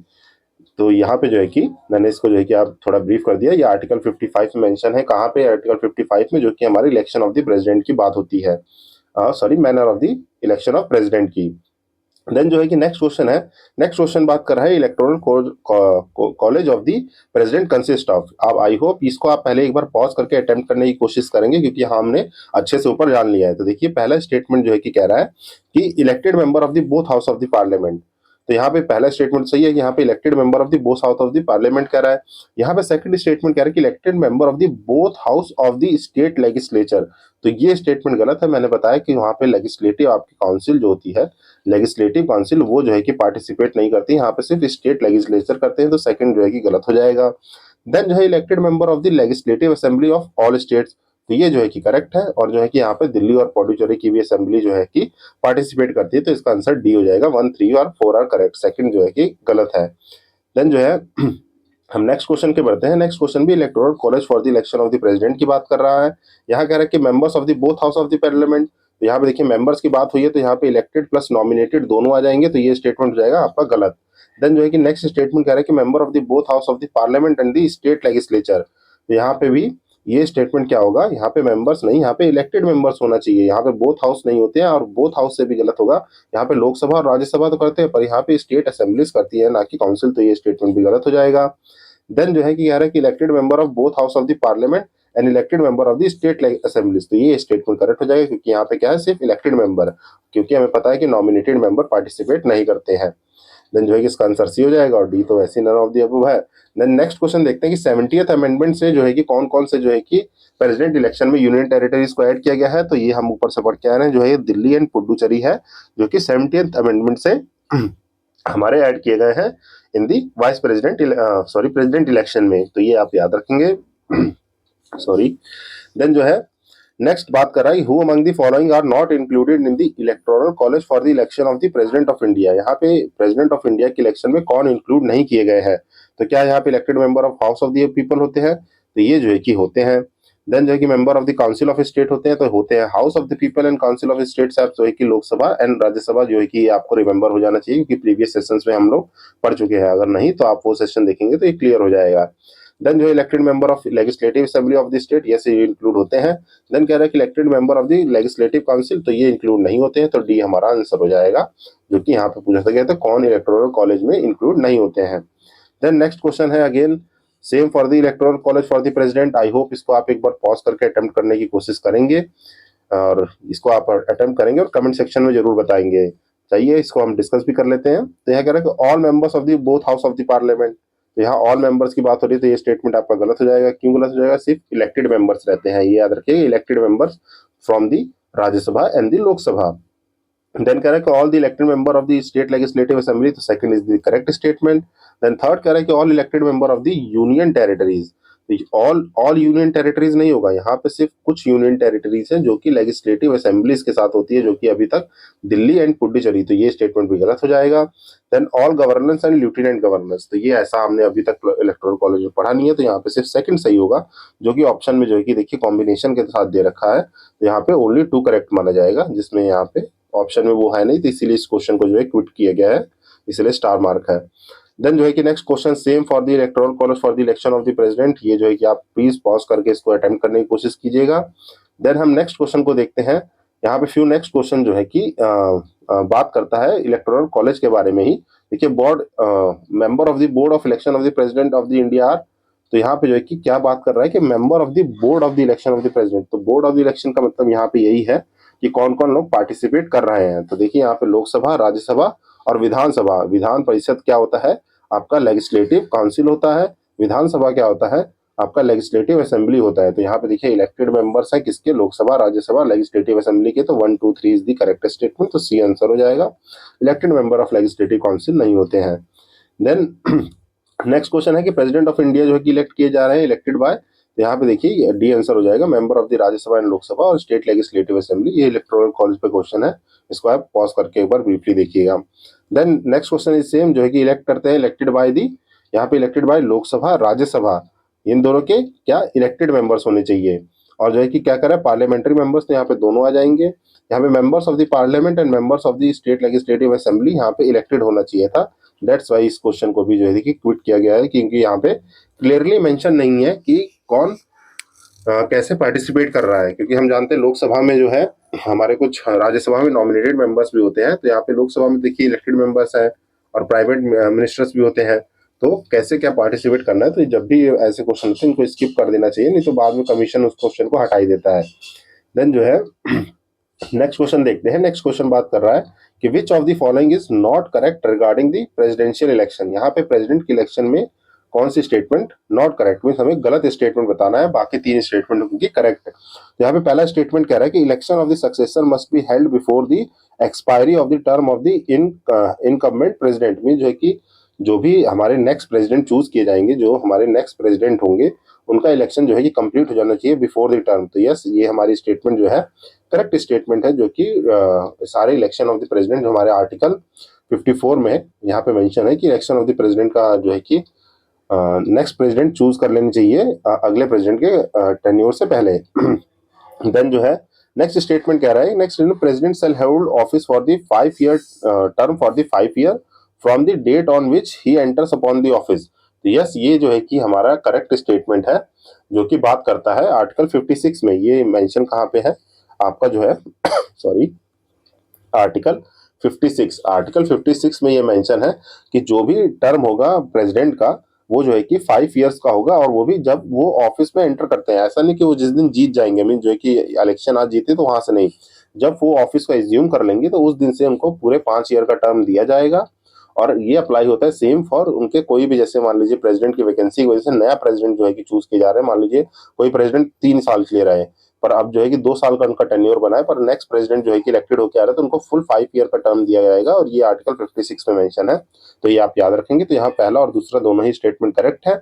तो यहाँ पे जो है कि मैंने इसको जो है कि आप थोड़ा ब्रीफ कर दिया, ये आर्टिकल 55 में मेंशन है, कहाँ पे, आर्टिकल 55 में, जो कि हमारे इलेक्शन ऑफ द प्रेसिडेंट की बात होती है, sorry, manner of the election of president की। देन जो है कि नेक्स्ट क्वेश्चन है, नेक्स्ट क्वेश्चन बात कर रहा है electoral college of the president consist of. अब आई होप इसको आप पहले एक बार पॉज करके अटेम्प्ट करने की कोशिश करेंगे, क्योंकि हमने अच्छे से ऊपर जान लिया है। तो देखिए पहला स्टेटमेंट जो है कि कह रहा है कि elected member of the both house of the parliament, तो यहाँ पे पहला स्टेटमेंट सही है कि यहाँ पे elected member of the both house of the parliament कह रहा है। यहाँ पे सेकंड स्टेटमेंट कह रहा है कि elected member of the both house of the state legislature. तो ये स्टेटमेंट गलत है। मैंने बताया कि वहाँ पे लेजिस्लेटिव आपकी काउंसिल जो होती है, लेजिस्लेटिव काउंसिल, वो जो है कि पार्टिसिपेट नहीं करती, यहाँ पे सिर्फ स्टेट लेजिस्लेचर करते हैं। तो सेकंड जो है कि गलत हो जाएगा। देन जो है elected member of the legislative assembly of all states, तो ये जो है कि करेक्ट है। और जो है कि यहाँ पे दिल्ली और पुडुचेरी की भी असेंबली जो है कि पार्टिसिपेट करती है। तो इसका आंसर डी हो जाएगा। 1, 3 और 4 आर करेक्ट, सेकंड जो है कि गलत है। देन जो है हम नेक्स्ट क्वेश्चन के बढ़ते हैं। नेक्स्ट क्वेश्चन भी electoral college for the election of the president की बात कर रहा है। यहाँ कह रहा है कि members of the both house of the parliament, तो यहाँ पे देखिए मेंबर्स की बात हुई है, तो यहाँ पे इलेक्टेड प्लस नॉमिनेटेड दोनों आ जाएंगे। तो ये स्टेटमेंट हो जाएगा आपका गलत। देन जो है कि नेक्स्ट स्टेटमेंट कह रहा है कि member of the both house of the parliament and the state legislature, तो यहाँ पे भी ये स्टेटमेंट क्या होगा, यहाँ पे मेंबर्स नहीं, यहाँ पे इलेक्टेड मेंबर्स होना चाहिए। यहाँ पे बोथ हाउस नहीं होते हैं, और बोथ हाउस से भी गलत होगा। यहाँ पे लोकसभा और राज्यसभा तो करते हैं, पर यहाँ पे स्टेट असेंबलीज करती है, ना कि काउंसिल। तो ये स्टेटमेंट भी गलत हो जाएगा। देन जो है कि कह रहा है कि elected member of both house of the parliament and elected member of the state assemblies, तो ये स्टेटमेंट करेक्ट हो जाएगा, क्योंकि यहाँ पे क्या है, सिर्फ इलेक्टेड मेंबर, क्योंकि हमें पता है कि नॉमिनेटेड मेंबर पार्टिसिपेट नहीं करते हैं। देन जो है कि इसका आंसर सी हो जाएगा, और डी तो वैसे नन ऑफ द अबव है। देन नेक्स्ट क्वेश्चन देखते हैं कि 70th अमेंडमेंट से जो है कि कौन कौन से जो है कि प्रेसिडेंट इलेक्शन में यूनियन टेरिटरीज को ऐड किया गया है। तो ये हम ऊपर से पढ़ के आ रहे हैं, जो है दिल्ली एंड पुडुचेरी है, जो कि 70th अमेंडमेंट से हमारे ऐड किए गए हैं इन दी वाइस प्रेसिडेंट प्रेसिडेंट इलेक्शन में। तो ये आप याद रखेंगे। सॉरी। देन जो है नेक्स्ट बात कर रहा है, who among the following are not included in the electoral college for the election of the president of India. यहाँ पे प्रेसिडेंट ऑफ इंडिया के इलेक्शन में कौन इंक्लूड नहीं किए गए हैं। तो क्या यहाँ पे elected member of house of the people होते हैं, तो ये जो है कि होते हैं। देन जो है कि member of the council of state होते हैं, तो होते हैं house of the people and council of state साहब, जो है कि लोकसभा एंड राज्यसभा, जो है कि आपको रिमेंबर हो जाना चाहिए, क्योंकि प्रीवियस सेशंस में हम लोग पढ़ चुके हैं। अगर नहीं तो आप वो सेशन देखेंगे तो ये क्लियर हो जाएगा। देन जो elected member of legislative assembly of the state, ये से इंक्लूड होते हैं। देन कह रहा है कि elected member of the legislative council, तो ये इंक्लूड नहीं होते हैं। तो डी हमारा आंसर हो जाएगा, जो कि यहाँ पे पूछा गया था कौन इलेक्टोरल कॉलेज में इंक्लूड नहीं होते हैं। देन नेक्स्ट क्वेश्चन है again same for the electoral college for the president. I hope इसको आप एक बार पॉज करके अटेम्प्ट करने की कोशिश करेंगे, और इसको आप अटेम्प्ट करेंगे और कमेंट सेक्शन में जरूर बताएंगे। चाहिए इसको हम डिस्कस भी कर लेते हैं। तो यहाँ कह रहा है कि all members of the both house of the parliament, तो यहाँ ऑल मेंबर्स की बात हो रही है, तो ये स्टेटमेंट आपका गलत हो जाएगा। क्यों गलत हो जाएगा, सिर्फ इलेक्टेड मेंबर्स रहते हैं, ये याद रखिए, elected members from the Rajya Sabha and the Lok Sabha. Then कह रहा है कि all the elected member of the state legislative assembly, तो second is the correct statement. Then third कह रहा है कि all elected member of the union territories, all union territories नहीं होगा, यहाँ पे सिर्फ कुछ यूनियन टेरिटरीज हैं जो कि लेजिस्लेटिव असेंबलीज के साथ होती है, जो कि अभी तक दिल्ली एंड पुडुचेरी, तो ये स्टेटमेंट भी गलत हो जाएगा। Then all governance and lieutenant governance, तो ये ऐसा हमने अभी तक इलेक्टोरल कॉलेज में पढ़ा नहीं है, तो यहाँ पे सिर्फ सेकंड सही होगा, जो कि ऑप्शन में जो है कि देखिए कॉम्बिनेशन के साथ दे रखा है। तो यहाँ पे ओनली 2 करेक्ट माना जाएगा, जिसमें यहाँ पे ऑप्शन में वो है नहीं, तो इसीलिए इस क्वेश्चन को जो है क्विट किया गया है, इसलिए स्टार मार्क है। देन जो है कि next question same for the electoral college for the election of the president, ये जो है कि आप प्लीज पॉज करके इसको अटेम्प्ट करने की कोशिश कीजिएगा। देन हम नेक्स्ट क्वेश्चन को देखते हैं। यहाँ पे फ्यू नेक्स्ट क्वेश्चन जो है कि बात करता है इलेक्टोरल कॉलेज के बारे में ही। देखिए board member of the board of election of the president of the India are, तो यहाँ पे जो है कि क्या बात कर रहा है कि member of the board of the election of the president, तो बोर्ड ऑफ द इलेक्शन का मतलब यहाँ पे यही है कि कौन कौन लोग पार्टिसिपेट कर रहे हैं। तो देखिए यहाँ पे लोकसभा, राज्यसभा और विधानसभा। विधान परिषद क्या होता है, आपका लेजिस्लेटिव काउंसिल होता है। विधानसभा क्या होता है, आपका लेजिस्लेटिव असेंबली होता है। तो यहाँ पे देखिए इलेक्टेड मेंबर्स है किसके, लोकसभा, राज्यसभा, लेजिस्लेटिव असेंबली के, तो 1, 2, 3 इज द करेक्ट स्टेटमेंट, तो सी आंसर हो जाएगा। Elected member of legislative council नहीं होते हैं। देन नेक्स्ट क्वेश्चन है कि प्रेसिडेंट ऑफ इंडिया जो है कि इलेक्ट किए जा रहे हैं, इलेक्टेड बाय, तो यहाँ पे देखिए डी आंसर हो जाएगा, member of the Rajya Sabha and Lok Sabha और स्टेट लेजिस्लेटिव असेंबली। ये इलेक्टोरल कॉलेज पे क्वेश्चन है, इसको आप पॉज करके एक बार ब्रीफली देखिएगा। Then next question is same, जो है कि इलेक्ट करते हैं इलेक्टेड बाय दी, यहाँ पे इलेक्टेड बाय लोकसभा, राज्यसभा, इन दोनों के क्या इलेक्टेड मेंबर्स होने चाहिए। और जो है कि क्या करें पार्लियामेंट्री मेंबर्स, तो यहाँ पे दोनों आ जाएंगे। यहाँ पे members of the parliament and members of the state legislative assembly यहाँ पे इलेक्टेड होना चाहिए था। दैट्स वाई इस क्वेश्चन को भी जो है कि क्विट किया गया है, क्योंकि यहाँ पे क्लियरली मेंशन नहीं है कि कौन कैसे पार्टिसिपेट कर रहा है। क्योंकि हम जानते हैं लोकसभा में जो है हमारे कुछ, राज्यसभा में नॉमिनेटेड मेंबर्स भी होते हैं, तो यहाँ पे लोकसभा में देखिए इलेक्टेड मेंबर्स हैं और प्राइवेट मिनिस्टर्स भी होते हैं। तो कैसे क्या पार्टिसिपेट करना है, तो जब भी ऐसे क्वेश्चन होते हैं इनको स्किप कर देना चाहिए, नहीं तो बाद में कमीशन उस क्वेश्चन को हटा ही देता है। देन जो है नेक्स्ट क्वेश्चन देखते हैं। नेक्स्ट क्वेश्चन बात कर रहा है कि which of the following is not correct regarding the presidential election. यहाँ पे प्रेसिडेंट के इलेक्शन में कौन सी स्टेटमेंट नॉट करेक्ट, मीन हमें गलत स्टेटमेंट बताना है, बाकी तीन स्टेटमेंट उनकी करेक्ट है। तो यहाँ पे पहला स्टेटमेंट कह रहा है कि election of the successor must be held before the expiry of the term of the incumbent president, mean जो है कि जो भी हमारे नेक्स्ट प्रेसिडेंट चूज किए जाएंगे, जो हमारे नेक्स्ट प्रेसिडेंट होंगे, उनका इलेक्शन जो है कि कंप्लीट हो जाना चाहिए बिफोर द टर्म। तो यस, ये हमारी स्टेटमेंट जो है करेक्ट स्टेटमेंट है, जो कि सारे इलेक्शन ऑफ द प्रेसिडेंट जो हमारे आर्टिकल 54 में यहाँ पे मेंशन है कि इलेक्शन ऑफ द प्रेसिडेंट का जो है कि नेक्स्ट प्रेसिडेंट चूज कर लेनी चाहिए अगले प्रेसिडेंट के टेन्योर से पहले। देन जो है नेक्स्ट स्टेटमेंट कह रहा है, next president shall hold office for the 5 year term for the 5 year from the date on which he enters upon the office. तो यस, ये जो है कि हमारा करेक्ट स्टेटमेंट है, जो कि बात करता है आर्टिकल 56 में। ये मेंशन कहाँ पे है आपका जो है सॉरी, आर्टिकल 56 में ये मेंशन है कि जो भी टर्म होगा प्रेसिडेंट का, वो जो है कि 5 ईयर्स का होगा, और वो भी जब वो ऑफिस में एंटर करते हैं। ऐसा नहीं कि वो जिस दिन जीत जाएंगे, मीन जो है कि इलेक्शन आज जीते तो वहां से नहीं, जब वो ऑफिस को एज्यूम कर लेंगे तो उस दिन से उनको पूरे 5 ईयर का टर्म दिया जाएगा। और ये अप्लाई होता है सेम फॉर उनके कोई भी, जैसे मान लीजिए प्रेसिडेंट की वैकेंसी की वजह से नया प्रेसिडेंट जो है कि चूज किए जा रहे हैं। मान लीजिए कोई प्रेसिडेंट 3 साल के लिए रहे, पर अब जो है कि 2 साल का उनका टेन्योर बना है, पर नेक्स्ट प्रेसिडेंट जो है कि इलेक्टेड होकर आ रहा है, तो उनको फुल 5 ईयर का टर्म दिया जाएगा, और ये आर्टिकल 56 में मेंशन है। तो ये आप याद रखेंगे। तो यहाँ पहला और दूसरा दोनों ही स्टेटमेंट करेक्ट है।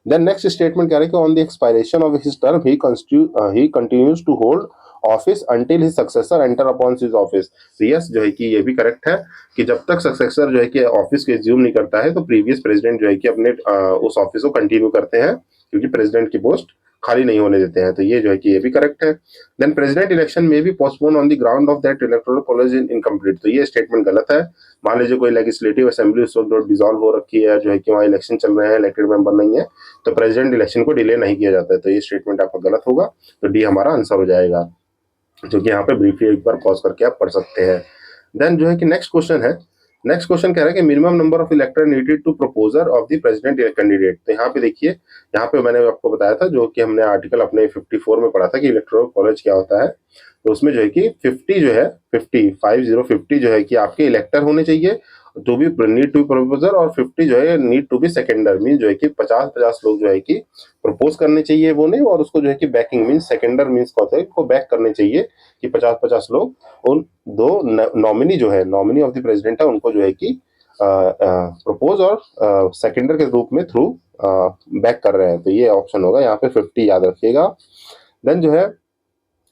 देन नेक्स्ट स्टेटमेंट कह रहे हैं कि on the expiration of his term he continues to hold office until his successor enter upon his office. तो यस, जो है कि ये भी करेक्ट है कि जब तक सक्सेसर जो है कि ऑफिस को एज्यूम नहीं करता है, तो प्रीवियस प्रेसिडेंट जो है कि अपने उस ऑफिस को कंटिन्यू करते हैं, क्योंकि प्रेसिडेंट की पोस्ट खाली नहीं होने देते हैं। तो ये जो है कि ये भी करेक्ट है। देन प्रेसिडेंट इलेक्शन में भी postpone on the ground of that electoral college incomplete. तो ये स्टेटमेंट गलत है। मान लीजिए कोई लेजिस्लेटिव असेंबली उस वक्त डिसॉल्व हो रखी है, जो है कि वहाँ इलेक्शन चल रहे हैं, इलेक्टेड मेंबर नहीं है, तो प्रेसिडेंट इलेक्शन को डिले नहीं किया जाता है। तो ये स्टेटमेंट आपका गलत होगा। तो डी हमारा आंसर हो जाएगा, जो कि यहाँ पे ब्रीफली एक बार पॉज करके आप पढ़ सकते हैं। देन जो है कि नेक्स्ट क्वेश्चन है। नेक्स्ट क्वेश्चन कह रहा है कि minimum number of elector needed to proposer of the president candidate. तो यहाँ पे देखिए, यहाँ पे मैंने आपको बताया था, जो कि हमने आर्टिकल अपने 54 में पढ़ा था कि इलेक्टोरल कॉलेज क्या होता है। तो उसमें जो है कि 50 जो है 50 जो है कि आपके इलेक्टर होने चाहिए, to be need to proposer, और 50 जो है need to be seconder, mean जो है कि 50 लोग जो है कि प्रपोज करने चाहिए वो नहीं, और उसको जो है कि बैकिंग मीन सेकेंडर मीन्स क्या होता है, को बैक करने चाहिए कि 50 लोग उन दो नॉमिनी जो है, नॉमिनी ऑफ द प्रेसिडेंट है, उनको जो है कि प्रपोज और सेकेंडर के रूप में थ्रू बैक कर रहे हैं। तो ये ऑप्शन होगा यहाँ पे 50, याद रखिएगा। देन जो है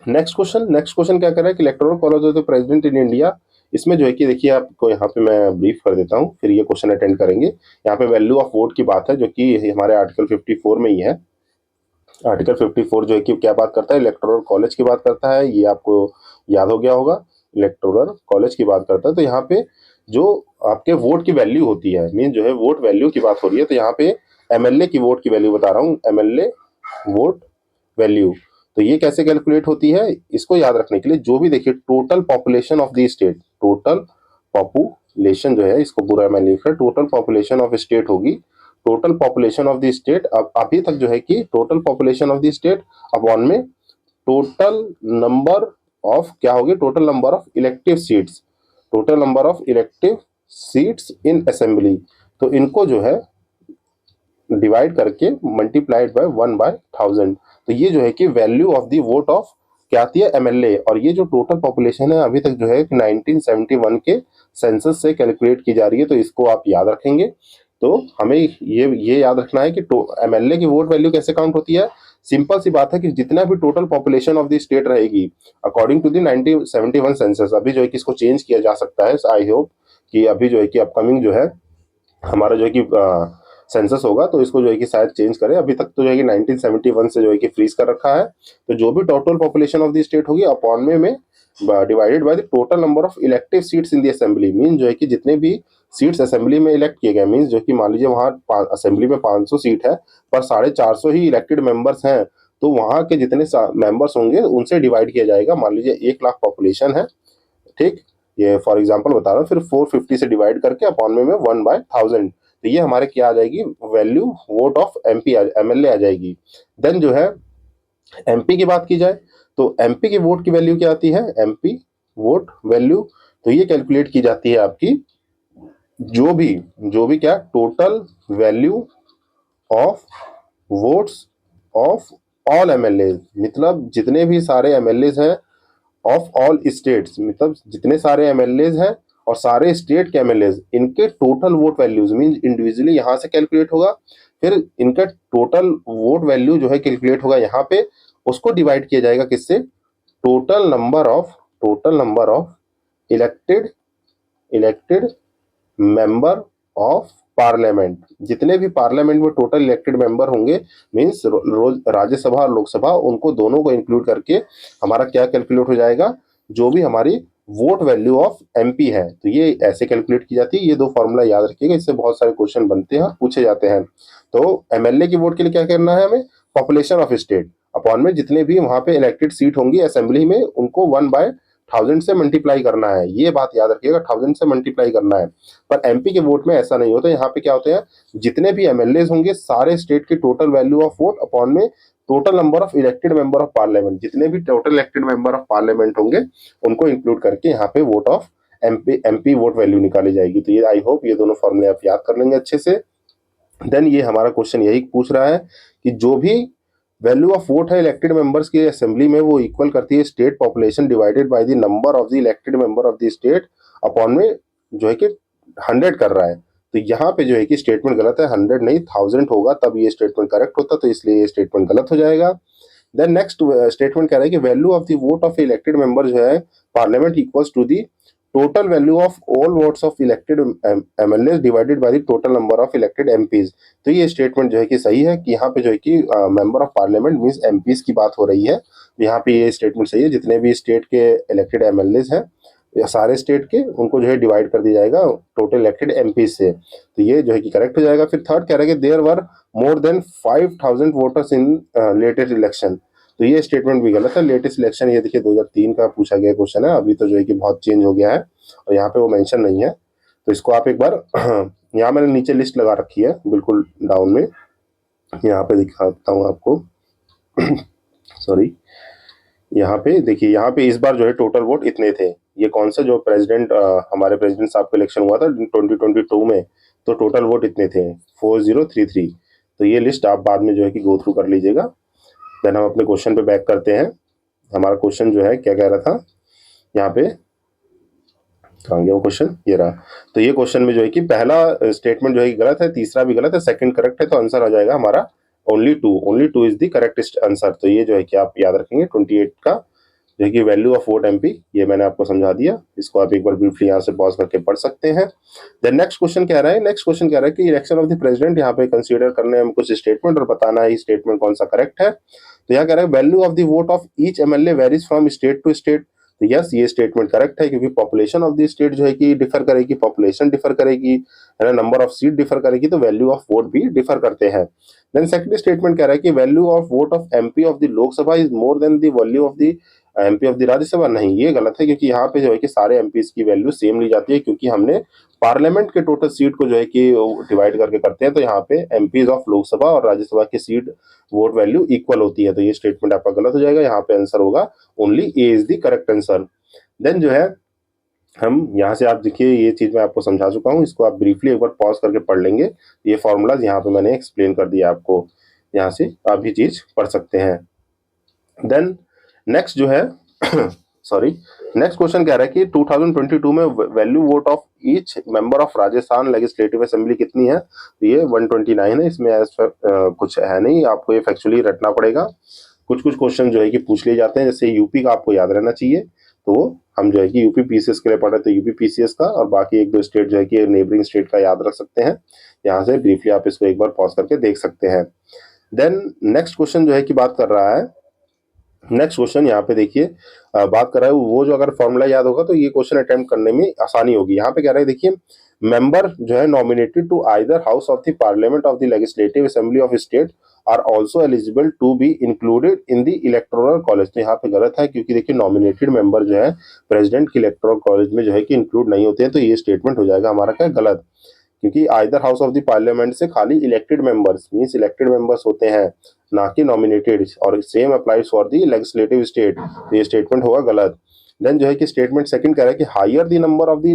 नेक्स्ट क्वेश्चन क्या कर रहा है कि electoral college of the president in India. इसमें जो है कि देखिए, आपको यहाँ पे मैं ब्रीफ कर देता हूँ, फिर ये क्वेश्चन अटेंड करेंगे। यहाँ पे वैल्यू ऑफ वोट की बात है, जो कि हमारे आर्टिकल 54 में ही है। आर्टिकल 54 जो है कि क्या बात करता है, इलेक्टोरल कॉलेज की बात करता है। ये आपको याद हो गया होगा, इलेक्टोरल कॉलेज की बात करता है। तो यहाँ पे जो आपके वोट की वैल्यू होती है, मीन जो है वोट वैल्यू की बात हो रही है, तो यहाँ पे एमएलए की वोट की वैल्यू बता रहा हूँ, एमएलए वोट वैल्यू। तो ये कैसे कैलकुलेट होती है, इसको याद रखने के लिए जो भी देखिए total population of the state, total population जो है, इसको पूरा मैं लिख रहा, टोटल पॉपुलेशन ऑफ स्टेट होगी, total population of the state. अब अभी तक जो है कि total population of the state upon में टोटल नंबर ऑफ क्या होगी, total number of elective seats, total number of elective seats in assembly. तो इनको जो है डिवाइड करके मल्टीप्लाइड बाय 1/1000। तो ये जो है कि value of the vote of क्या आती है, एमएलए। और ये जो टोटल पॉपुलेशन है अभी तक जो है 1971 के सेंसस से कैलकुलेट की जा रही है। तो इसको आप याद रखेंगे। तो हमें ये याद रखना है कि एमएलए की वोट वैल्यू कैसे काउंट होती है। सिंपल सी बात है कि जितना भी total population of the state रहेगी अकॉर्डिंग टू द 1971 सेंसस, अभी जो है कि इसको चेंज किया जा सकता है। आई होप कि अभी जो है कि अपकमिंग जो है हमारा जो है कि सेंसस होगा, तो इसको जो है कि शायद चेंज करें। अभी तक तो जो है कि 1971 से जो है कि फ्रीज कर रखा है। तो जो भी total population of the state होगी अपॉन में divided by the total number of elective seats in the assembly, mean जो है कि जितने भी सीट्स असेंबली में इलेक्ट किए गए, मीन जो कि मान लीजिए वहाँ असेंबली में 500 सीट है, पर 450 ही इलेक्टेड मेंबर्स हैं, तो वहाँ के जितने मेंबर्स होंगे उनसे डिवाइड किया जाएगा। मान लीजिए 1 लाख पॉपुलेशन है, ठीक, ये फॉर एग्जाम्पल बता रहा हूँ, फिर 450 से डिवाइड करके अपॉन में 1/1000। तो ये हमारे क्या आ जाएगी, value vote of MP MLA आ जाएगी। देन जो है एमपी की बात की जाए, तो एमपी की वोट की वैल्यू क्या आती है, एमपी वोट वैल्यू, तो ये कैलकुलेट की जाती है आपकी जो भी क्या total value of votes of all MLA, मतलब जितने भी सारे एमएलए हैं ऑफ ऑल स्टेट्स, मतलब जितने सारे एमएलए हैं और सारे स्टेट के एमएलए, इनके total vote values mean individually यहाँ से कैलकुलेट होगा, फिर इनका टोटल वोट वैल्यू जो है कैलकुलेट होगा यहाँ पे, उसको डिवाइड किया जाएगा किससे, total number of elected elected member of parliament, जितने भी पार्लियामेंट में टोटल इलेक्टेड मेंबर होंगे मीन्स रोज राज्यसभा और लोकसभा, उनको दोनों को इंक्लूड करके हमारा क्या कैलकुलेट हो जाएगा, जो भी हमारी वोट वैल्यू ऑफ एमपी है, तो ये ऐसे कैलकुलेट की जाती है। ये दो फॉर्मूला याद रखिएगा, इससे बहुत सारे क्वेश्चन बनते हैं और पूछे जाते हैं। तो एमएलए की वोट के लिए क्या करना है हमें, पॉपुलेशन ऑफ स्टेट अपॉन में जितने भी वहां पे इलेक्टेड सीट होंगी असेंबली में, उनको 1/1000 से मल्टीप्लाई करना है, ये बात याद रखिएगा, 1000 से मल्टीप्लाई करना है। पर एमपी के वोट में ऐसा नहीं होता, यहाँ पे क्या होते हैं, जितने भी एमएलए होंगे सारे स्टेट की total value of vote upon में total number of elected member of parliament, जितने भी total elected member of parliament होंगे उनको इंक्लूड करके यहाँ पे vote of MP vote value निकाली जाएगी। तो ये आई होप ये दोनों फॉर्मूले आप याद कर लेंगे अच्छे से। देन ये हमारा क्वेश्चन यही पूछ रहा है कि जो भी वैल्यू ऑफ वोट है इलेक्टेड मेंबर्स की असेंबली में, वो इक्वल करती है state population divided by the number of the elected member of the state upon में जो है कि 100 कर रहा है। तो यहाँ पे जो है कि स्टेटमेंट गलत है, 100 नहीं 1000 होगा तब ये स्टेटमेंट करेक्ट होता, तो इसलिए ये स्टेटमेंट गलत हो जाएगा। देन नेक्स्ट स्टेटमेंट कह रहा है कि value of the vote of elected member जो है parliament equals to the total value of all votes of elected MLA divided by the total number of elected MPs. तो ये स्टेटमेंट जो है कि सही है कि यहाँ पे जो है कि member of parliament means MPs की बात हो रही है, यहाँ पे ये स्टेटमेंट सही है, जितने भी स्टेट के इलेक्टेड एमएलए हैं या सारे स्टेट के, उनको जो है डिवाइड कर दिया जाएगा टोटल इलेक्टेड एमपी से, तो ये जो है कि करेक्ट हो जाएगा। फिर थर्ड कह रहा है कि there were more than 5000 voters in latest election, तो ये स्टेटमेंट भी गलत है। लेटेस्ट इलेक्शन ये देखिए 2003 का पूछा गया क्वेश्चन है, अभी तो जो है कि बहुत चेंज हो गया है और यहाँ पे वो मेंशन नहीं है, तो इसको आप एक बार यहाँ मैंने नीचे लिस्ट लगा रखी है बिल्कुल डाउन में, यहाँ पे दिखाता हूँ आपको सॉरी, यहाँ पे देखिए, यहाँ पे इस बार जो है टोटल वोट इतने थे, ये कौन सा जो प्रेसिडेंट हमारे प्रेसिडेंट साहब का इलेक्शन हुआ था 2022 में, तो टोटल वोट इतने थे 4033। तो ये लिस्ट आप बाद में जो है कि गो थ्रू कर लीजिएगा। देन हम अपने क्वेश्चन पे बैक करते हैं। हमारा क्वेश्चन जो है क्या कह रहा था, यहाँ पे कहाँ गया वो क्वेश्चन, ये रहा। तो ये क्वेश्चन में जो है कि पहला स्टेटमेंट जो है गलत है, तीसरा भी गलत है, सेकंड करेक्ट है, तो आंसर आ जाएगा हमारा only two is the correct answer. तो ये जो है कि आप याद रखेंगे 28 का जो है कि वैल्यू ऑफ वोट एमपी, ये मैंने आपको समझा दिया, इसको आप एक बार ब्रीफली यहाँ से पॉज करके पढ़ सकते हैं। देन नेक्स्ट क्वेश्चन कह रहा है कि इलेक्शन ऑफ द प्रेसिडेंट, यहाँ पे कंसीडर करने हैं कुछ स्टेटमेंट और बताना है स्टेटमेंट कौन सा करेक्ट है। तो यहाँ कह रहा है value of the vote of each MLA varies from state to state, तो यस ये स्टेटमेंट करेक्ट है, क्योंकि पॉपुलेशन ऑफ द स्टेट जो है कि डिफर करेगी, पॉपुलेशन डिफर करेगी है ना, नंबर ऑफ सीट डिफर करेगी, तो वैल्यू ऑफ वोट भी डिफर करते हैं। देन सेकंड स्टेटमेंट कह रहा है कि value of vote of MP of the Lok Sabha is more than the value of the MP of the Rajya Sabha, नहीं ये गलत है, क्योंकि यहाँ पे जो है कि सारे एमपीज की वैल्यू सेम ली जाती है, क्योंकि हमने पार्लियामेंट के टोटल सीट को जो है कि डिवाइड करके करते हैं, तो यहाँ पे एमपीज ऑफ लोकसभा और राज्यसभा की सीट वोट वैल्यू इक्वल होती है, तो ये स्टेटमेंट आपका गलत हो जाएगा। यहाँ पे आंसर होगा only A is the correct answer. Then जो है हम यहाँ से आप देखिए, ये चीज मैं आपको समझा चुका हूँ, इसको आप ब्रीफली एक बार पॉज करके पढ़ लेंगे, ये फॉर्मूलाज यहाँ पे मैंने एक्सप्लेन कर दिया आपको, यहाँ से आप ये चीज पढ़ सकते हैं। देन नेक्स्ट जो है सॉरी, नेक्स्ट क्वेश्चन कह रहा है कि 2022 में value vote of each member of Rajasthan legislative assembly कितनी है, तो ये 129 है, इसमें कुछ है नहीं, आपको ये फैक्चुअली रटना पड़ेगा। कुछ क्वेश्चन जो है कि पूछ लिए जाते हैं, जैसे यूपी का आपको याद रहना चाहिए, तो हम जो है कि यूपी पीसीएस के लिए पढ़े, तो यूपी पीसीएस का, और बाकी एक दो स्टेट जो है कि नेबरिंग स्टेट का याद रख सकते हैं। यहाँ से ब्रीफली आप इसको एक बार पॉज करके देख सकते हैं। देन नेक्स्ट क्वेश्चन जो है कि बात कर रहा है, नेक्स्ट क्वेश्चन यहाँ पे देखिए बात कर रहा है वो जो अगर फॉर्मूला याद होगा तो ये क्वेश्चन अटेम्प्ट करने में आसानी होगी। यहाँ पे कह रहा है देखिए, मेंबर जो है nominated to either house of the parliament of the legislative assembly of state are also eligible to be included in the electoral college, तो यहाँ पे गलत है, क्योंकि देखिए नॉमिनेटेड मेंबर जो है प्रेसिडेंट के इलेक्टोरल कॉलेज में जो है कि इंक्लूड नहीं होते हैं, तो ये स्टेटमेंट हो जाएगा हमारा क्या गलत, क्योंकि either house of the parliament से खाली elected members means elected members होते हैं, ना कि नॉमिनेटेड, और same applies for the legislative state, तो ये स्टेटमेंट होगा गलत। देन जो है कि स्टेटमेंट सेकंड कह रहा है कि higher the number of the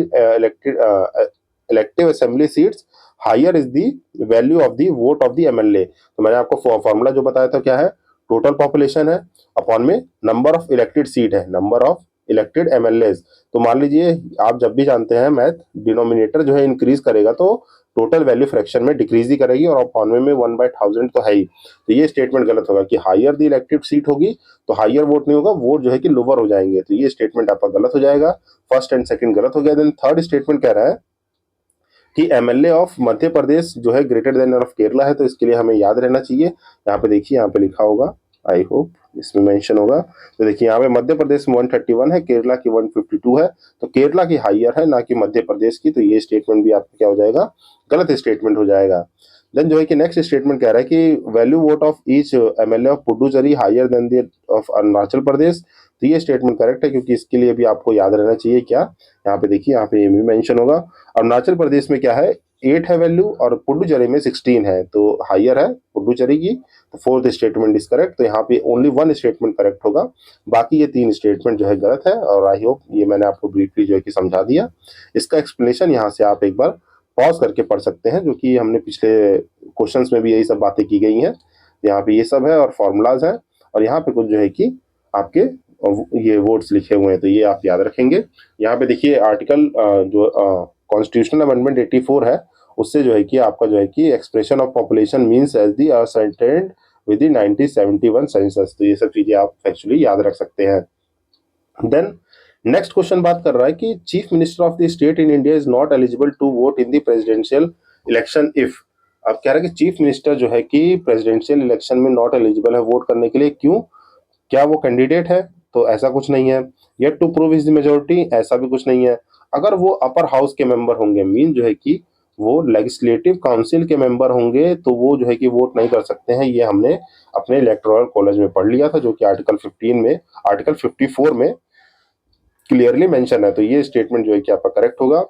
elective assembly seats, higher is the value of the vote of the MLA. तो मैंने आपको फॉर्मूला जो बताया था क्या है, टोटल पॉपुलेशन है अपॉन में नंबर ऑफ इलेक्टेड सीट है, नंबर ऑफ इलेक्टेड एमएलए। तो मान लीजिए आप जब भी जानते हैं मैथ, डिनोमिनेटर जो है इंक्रीज करेगा तो टोटल वैल्यू फ्रैक्शन में डिक्रीज ही करेगी, और अपॉन में 1/1000 तो है ही। तो ये स्टेटमेंट गलत होगा कि हायर द इलेक्टेड सीट होगी तो हायर वोट नहीं होगा, वोट जो है कि लोअर हो जाएंगे। तो ये स्टेटमेंट आपका गलत हो जाएगा, फर्स्ट एंड सेकंड गलत हो गया। देन थर्ड स्टेटमेंट कह रहा है कि एमएलए ऑफ मध्य प्रदेश जो है ग्रेटर देन ऑफ केरला है, तो इसके लिए हमें याद रहना चाहिए। यहाँ पे देखिए, यहाँ पे लिखा होगा, आई होप इसमें मेंशन होगा। तो देखिए यहाँ पे मध्य प्रदेश में 131 है, केरला की 152 है, तो केरला की हायर है ना कि मध्य प्रदेश की। तो ये स्टेटमेंट भी आपका क्या हो जाएगा, गलत स्टेटमेंट हो जाएगा। देन जो है कि नेक्स्ट स्टेटमेंट कह रहा है कि value vote of each MLA of Puducherry higher than the of Arunachal Pradesh. तो ये स्टेटमेंट करेक्ट है, क्योंकि इसके लिए भी आपको याद रहना चाहिए क्या, यहाँ पे देखिए, यहाँ पे ये भी मेंशन होगा। अरुणाचल प्रदेश में क्या है, 8 है वैल्यू और पुडुचेरी में 16 है, तो हायर है पुडुचेरी की। तो फोर्थ स्टेटमेंट इज करेक्ट। तो यहाँ पे ओनली वन स्टेटमेंट करेक्ट होगा, बाकी ये 3 स्टेटमेंट जो है गलत है। और आई होप ये मैंने आपको ब्रीफली जो है कि समझा दिया। इसका एक्सप्लेनेशन यहाँ से आप एक बार पॉज करके पढ़ सकते हैं, जो कि हमने पिछले क्वेश्चंस में भी यही सब बातें की गई हैं। यहाँ पे ये सब है और फॉर्मूलाज हैं, और यहाँ पे कुछ जो है कि आपके ये वर्ड्स लिखे हुए हैं, तो ये आप याद रखेंगे। यहाँ पे देखिए आर्टिकल जो कॉन्स्टिट्यूशनल अमेंडमेंट 84 है, उससे जो है कि आपका जो है कि expression of population means as the ascertained with the 1971 census. तो ये सब चीजें आप एक्चुअली याद रख सकते हैं। देन नेक्स्ट क्वेश्चन बात कर रहा है कि chief minister of the state in India is not eligible to vote in the presidential election if. अब कह रहा है कि चीफ मिनिस्टर जो है कि प्रेसिडेंशियल इलेक्शन में नॉट एलिजिबल है वोट करने के लिए, क्यों, क्या वो कैंडिडेट है, तो ऐसा कुछ नहीं है। Yet to prove is the majority, ऐसा भी कुछ नहीं है। अगर वो अपर हाउस के मेंबर होंगे, मीन जो है कि वो लेजिस्लेटिव काउंसिल के मेंबर होंगे, तो वो जो है कि वोट नहीं कर सकते हैं। ये हमने अपने इलेक्टोरल कॉलेज में पढ़ लिया था, जो कि आर्टिकल 15 में, आर्टिकल 54 में क्लियरली मेंशन है। तो ये स्टेटमेंट जो है कि आपका करेक्ट होगा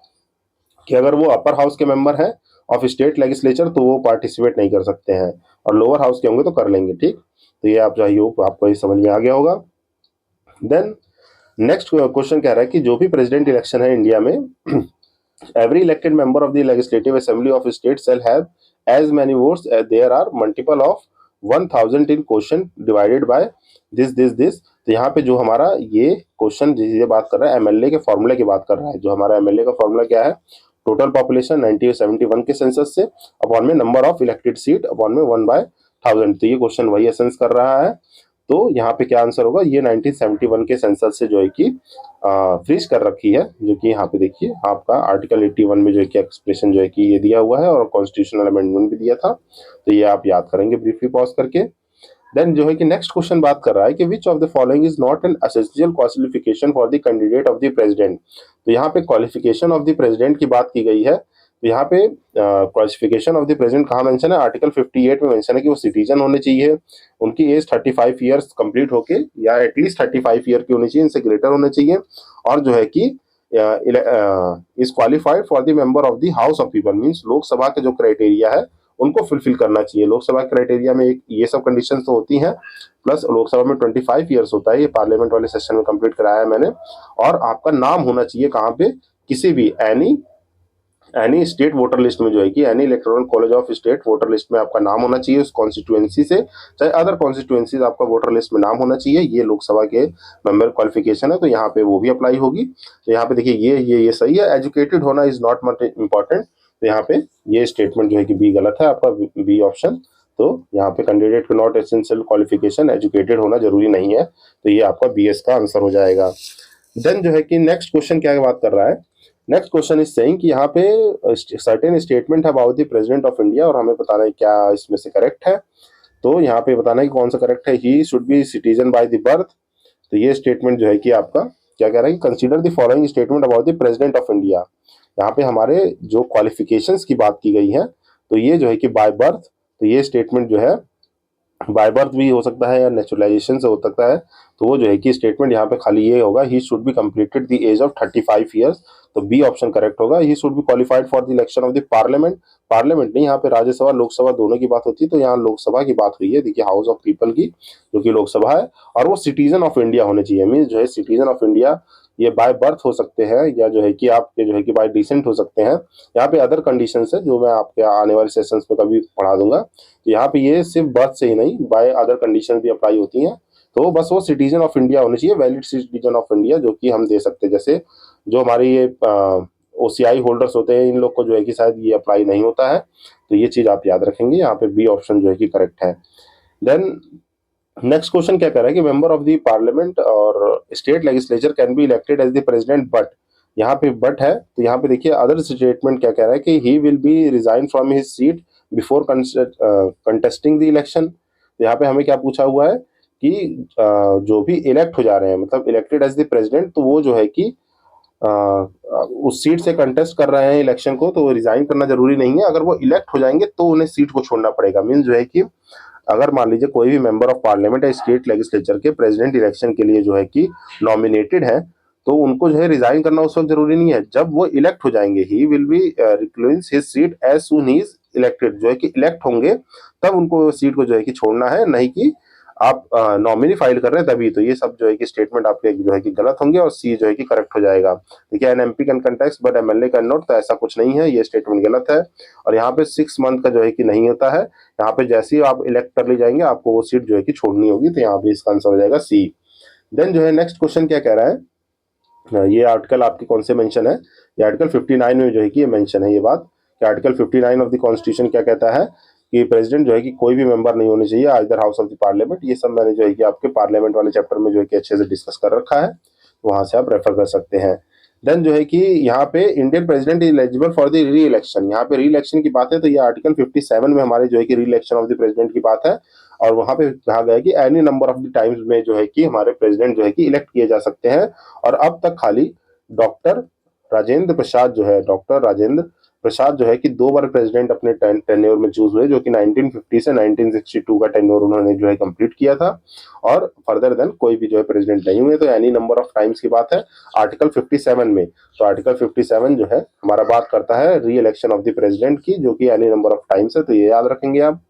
कि अगर वो अपर हाउस के मेंबर हैं ऑफ स्टेट लेजिस्लेचर तो वो पार्टिसिपेट नहीं कर सकते हैं, और लोअर हाउस के होंगे तो कर लेंगे। ठीक, तो ये आप चाहिए आपको ये समझ में आ गया होगा। देन नेक्स्ट क्वेश्चन कह रहा है कि जो भी प्रेसिडेंट इलेक्शन है इंडिया में, every elected member of the legislative assembly of a state shall have as many votes as there are multiple of 1000 in quotient divided by this। तो यहाँ पे जो हमारा ये क्वेश्चन जिसे बात कर रहा है एमएलए के फॉर्मूले की बात कर रहा है। जो हमारा एमएलए का फॉर्मूला क्या है, टोटल पॉपुलेशन 1971 के सेंसस से अपॉन में number of elected seat upon में 1/1000। तो ये क्वेश्चन वही एसेंस कर रहा है। तो यहाँ पे क्या आंसर होगा, ये 1971 के सेंसस से जो है कि फ्रीज कर रखी है, जो कि यहाँ पे देखिए आपका आर्टिकल 81 में जो है कि एक्सप्रेशन जो है कि ये दिया हुआ है, और कॉन्स्टिट्यूशनल अमेंडमेंट भी दिया था। तो ये आप याद करेंगे ब्रीफली पॉज करके। देन जो है कि नेक्स्ट क्वेश्चन बात कर रहा है कि which of the following is not an essential qualification for the candidate of the president. तो यहाँ पे क्वालिफिकेशन ऑफ द प्रेसिडेंट की बात की गई है। तो यहाँ पे क्वालिफिकेशन ऑफ द प्रेसिडेंट कहाँ मेंशन है, आर्टिकल 58 में मेंशन है कि वो सिटीजन होने चाहिए, उनकी एज 35 ईयर्स कंप्लीट होके या एटलीस्ट 35 ईयर की होनी चाहिए, इनसे ग्रेटर होने चाहिए, और जो है कि is qualified for the member of the house of people, means Lok Sabha के जो क्राइटेरिया है उनको फुलफिल करना चाहिए। लोकसभा क्राइटेरिया में एक ये सब कंडीशंस तो होती हैं, प्लस लोकसभा में 25 ईयर्स होता है, ये पार्लियामेंट वाले सेशन में कंप्लीट कराया है मैंने। और आपका नाम होना चाहिए कहाँ पे, किसी भी एनी स्टेट वोटर लिस्ट में, जो है कि any electoral college of state voter list में आपका नाम होना चाहिए उस कॉन्स्टिट्यूएंसी से, चाहे अदर कॉन्स्टिट्यूएंसीज आपका वोटर लिस्ट में नाम होना चाहिए। ये लोकसभा के मेंबर क्वालिफिकेशन है, तो यहाँ पे वो भी अप्लाई होगी। तो यहाँ पे देखिए ये सही है, एजुकेटेड होना इज नॉट मच इंपॉर्टेंट। तो यहाँ पे ये स्टेटमेंट जो है कि बी गलत है आपका, बी ऑप्शन। तो यहाँ पे कैंडिडेट को नॉट एसेंशियल क्वालिफिकेशन, एजुकेटेड होना जरूरी नहीं है, तो ये आपका बीएस का आंसर हो जाएगा। देन जो है कि नेक्स्ट क्वेश्चन क्या बात कर रहा है, नेक्स्ट क्वेश्चन इज सेइंग कि यहाँ पे सर्टेन स्टेटमेंट है about the president of India, और हमें बताना है क्या इसमें से करेक्ट है। तो यहाँ पे बताना है कि कौन सा करेक्ट है, ही should B citizen by the birth. तो ये स्टेटमेंट जो है कि आपका क्या कह रहा है कि consider the following statement about the president of India. यहाँ पे हमारे जो क्वालिफिकेशंस की बात की गई है, तो ये जो है कि बाय बर्थ, तो ये स्टेटमेंट जो है बाय बर्थ भी हो सकता है या नेचुरलाइजेशन से हो सकता है। तो वो जो है कि स्टेटमेंट यहाँ पे खाली ये होगा, he should be completed the age of 35 years. तो बी ऑप्शन करेक्ट होगा। He should be qualified for the election of the parliament. Parliament नहीं, यहाँ पे राज्यसभा लोकसभा दोनों की बात होती है, तो यहाँ लोकसभा की बात हुई है, देखिए हाउस ऑफ पीपल की, जो कि लोकसभा है। और वो सिटीजन ऑफ इंडिया होने चाहिए, मीन जो है सिटीजन ऑफ इंडिया। ये बाय बर्थ हो सकते हैं या जो है कि आपके जो है कि बाय डिसेंट हो सकते हैं। यहाँ पे अदर कंडीशंस है जो मैं आपके आने वाले सेशंस में कभी पढ़ा दूंगा। तो यहाँ पे ये सिर्फ बर्थ से ही नहीं, बाय अदर कंडीशन भी अप्लाई होती हैं। तो बस वो सिटीजन ऑफ इंडिया होनी चाहिए, वैलिड सिटीजन ऑफ इंडिया, जो कि हम दे सकते हैं। जैसे जो हमारे ये ओसीआई होल्डर्स होते हैं, इन लोग को जो है कि शायद ये अप्लाई नहीं होता है। तो ये चीज आप याद रखेंगे, यहाँ पे बी ऑप्शन जो है कि करेक्ट है। देन नेक्स्ट क्वेश्चन क्या कह रहा है कि मेंबर ऑफ द पार्लियामेंट और state legislature can be elected as the president, but यहाँ पे बट है। तो यहाँ पे देखिए अदर स्टेटमेंट क्या कह रहा है कि ही will B resign from his seat before contesting the election. तो यहाँ पे हमें क्या पूछा हुआ है कि जो भी इलेक्ट हो जा रहे हैं, मतलब इलेक्टेड एज द प्रेसिडेंट, तो वो जो है कि उस सीट से कंटेस्ट कर रहे हैं इलेक्शन को, तो रिजाइन करना जरूरी नहीं है। अगर वो इलेक्ट हो जाएंगे तो उन्हें सीट को छोड़ना पड़ेगा। मीन जो है कि अगर मान लीजिए कोई भी मेंबर ऑफ पार्लियामेंट या स्टेट लेजिस्लेचर के प्रेसिडेंट इलेक्शन के लिए जो है कि नॉमिनेटेड है, तो उनको जो है रिजाइन करना उस वक्त जरूरी नहीं है। जब वो इलेक्ट हो जाएंगे, ही विल बी रिक्लुइंस his seat as soon he is elected, जो है कि इलेक्ट होंगे तब उनको सीट को जो है कि छोड़ना है, नहीं कि आप नॉमिनी फाइल कर रहे हैं तभी। तो ये सब जो है कि स्टेटमेंट आपके जो है कि गलत होंगे और सी जो है कि करेक्ट हो जाएगा। देखिए an MP can contest but MLA can not, तो ऐसा कुछ नहीं है, ये स्टेटमेंट गलत है। और यहाँ पे 6 मंथ का जो है कि नहीं होता है। यहाँ पे जैसे ही आप इलेक्ट कर ली जाएंगे, आपको वो सीट जो है कि छोड़नी होगी। तो यहाँ पे इसका आंसर हो जाएगा सी। देन जो है नेक्स्ट क्वेश्चन क्या कह रहा है, ये आर्टिकल आपके कौन से मेंशन है, ये आर्टिकल 59 में जो है कि ये मेंशन है ये बात, कि आर्टिकल 59 ऑफ द कॉन्स्टिट्यूशन क्या कहता है कि प्रेसिडेंट जो है कि कोई भी मेंबर नहीं होने चाहिए either house of the parliament. ये सब मैंने जो है कि आपके पार्लियामेंट वाले चैप्टर में जो है कि अच्छे से डिस्कस कर रखा है, वहां से आप रेफर कर सकते हैं। देन जो है कि यहाँ पे Indian president is eligible for the री इलेक्शन, यहाँ पे री इलेक्शन की बात है। तो ये आर्टिकल 57 में हमारे जो है कि री इलेक्शन ऑफ द प्रेसिडेंट की बात है। और वहां पे कहा गया है कि any number of the times में जो है कि हमारे प्रेसिडेंट जो है कि इलेक्ट किए जा सकते हैं। और अब तक खाली डॉक्टर राजेंद्र प्रसाद जो है, डॉक्टर राजेंद्र प्रसाद जो है कि 2 बार प्रेसिडेंट अपने टेन्योर में चूज हुए, जो कि 1950 से 1962 का टेन्योर उन्होंने जो है कंप्लीट किया था। और फर्दर देन कोई भी जो है प्रेसिडेंट नहीं हुए। तो एनी नंबर ऑफ टाइम्स की बात है आर्टिकल 57 में। तो आर्टिकल 57 जो है हमारा बात करता है री इलेक्शन ऑफ द प्रेसिडेंट की, जो कि एनी नंबर ऑफ टाइम्स है। तो ये याद रखेंगे आप।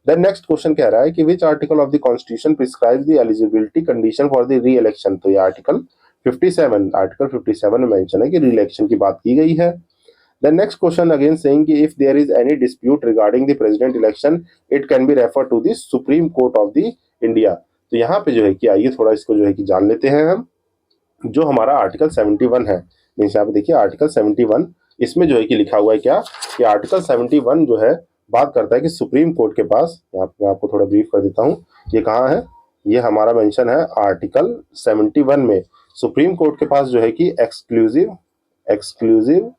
देन नेक्स्ट क्वेश्चन कह रहा है कि which article of the constitution prescribes the eligibility condition for the री इलेक्शन। तो ये आर्टिकल 57 में मेंशन है कि री इलेक्शन की बात की गई है। The next question again saying कि if there is any dispute regarding the president election, it can be referred to the Supreme Court of the India। तो यहाँ पे जो है कि आइए थोड़ा इसको जो है कि जान लेते हैं हम। जो हमारा आर्टिकल 71 है, मीन्स यहाँ पे देखिए आर्टिकल 71, इसमें जो है कि लिखा हुआ है क्या कि आर्टिकल 71 जो है बात करता है कि सुप्रीम कोर्ट के पास, यहाँ पे मैं आपको थोड़ा ब्रीफ कर देता हूँ, ये कहाँ है, ये हमारा मेंशन है आर्टिकल 71 में। सुप्रीम कोर्ट के पास जो है कि एक्सक्लूसिव एक्सक्लूसिव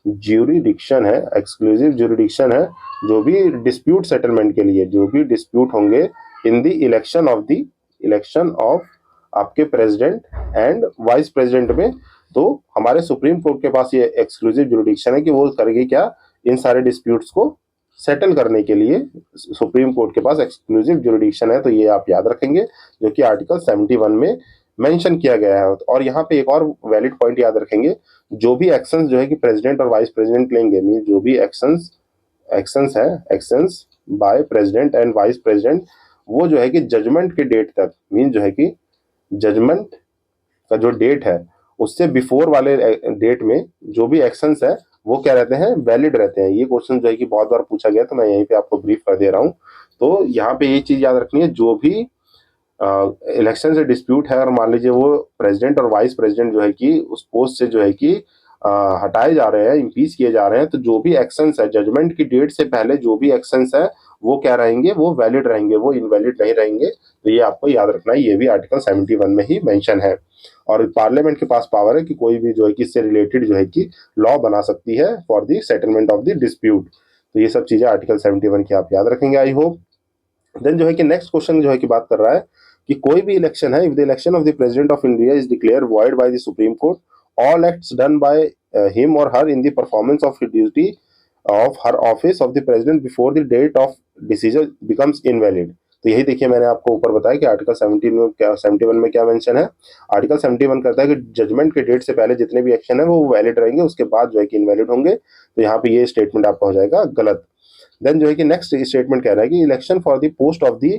ज्यूरिडिक्शन है, एक्सक्लूसिव ज्यूरिडिक्शन है जो भी डिस्प्यूट सेटलमेंट के लिए, जो भी डिस्प्यूट होंगे इन द इलेक्शन ऑफ आपके प्रेसिडेंट एंड वाइस प्रेसिडेंट में। तो हमारे सुप्रीम कोर्ट के पास ये एक्सक्लूसिव ज्यूरिडिक्शन है कि वो करेगी क्या, इन सारे डिस्प्यूट्स को सेटल करने के लिए सुप्रीम कोर्ट के पास एक्सक्लूसिव ज्यूरिडिक्शन है। तो ये आप याद रखेंगे, जो कि आर्टिकल 71 में मेंशन किया गया है। और यहाँ पे एक और वैलिड पॉइंट याद रखेंगे, जो भी एक्शंस जो है कि प्रेसिडेंट और वाइस प्रेसिडेंट लेंगे, मीन जो भी actions actions by president and vice president, वो जो है कि जजमेंट के डेट तक, मीन जो है कि जजमेंट का जो डेट है उससे बिफोर वाले डेट में जो भी एक्शंस है वो क्या रहते हैं, वैलिड रहते हैं। ये क्वेश्चन जो है कि बहुत बार पूछा गया, तो मैं यहीं पे आपको ब्रीफ कर दे रहा हूँ। तो यहाँ पे ये चीज याद रखनी है, जो भी इलेक्शन से डिस्प्यूट है और मान लीजिए वो प्रेसिडेंट और वाइस प्रेसिडेंट जो है कि उस पोस्ट से जो है कि हटाए जा रहे हैं, इम्पीच किए जा रहे हैं, तो जो भी एक्शंस है जजमेंट की डेट से पहले जो भी एक्शंस है वो क्या रहेंगे, वो वैलिड रहेंगे, वो इनवैलिड नहीं रहेंगे। तो ये आपको याद रखना है, ये भी आर्टिकल 71 में ही मेंशन है। और पार्लियामेंट के पास पावर है कि कोई भी जो है कि इससे रिलेटेड जो है कि लॉ बना सकती है for the settlement of the dispute. तो ये सब चीजें आर्टिकल 71 की आप याद रखेंगे, आई होप। देन जो है कि नेक्स्ट क्वेश्चन जो है कि बात कर रहा है कि कोई भी इलेक्शन है, if the election of the president of India is declare void by the supreme court, all acts done by him और her in the performance of duty of her office of the president before the date of decision becomes invalid। तो यही देखिए मैंने आपको ऊपर बताया कि article 17 में क्या 71 में क्या मेंशन है। आर्टिकल 71 कहता है कि जजमेंट के डेट से पहले जितने भी एक्शन है वो वैलिड रहेंगे, उसके बाद जो है कि इनवैलिड होंगे। तो यहाँ पे ये स्टेटमेंट आपका हो जाएगा गलत। देन जो है कि नेक्स्ट स्टेटमेंट कह रहा है कि election for the post of the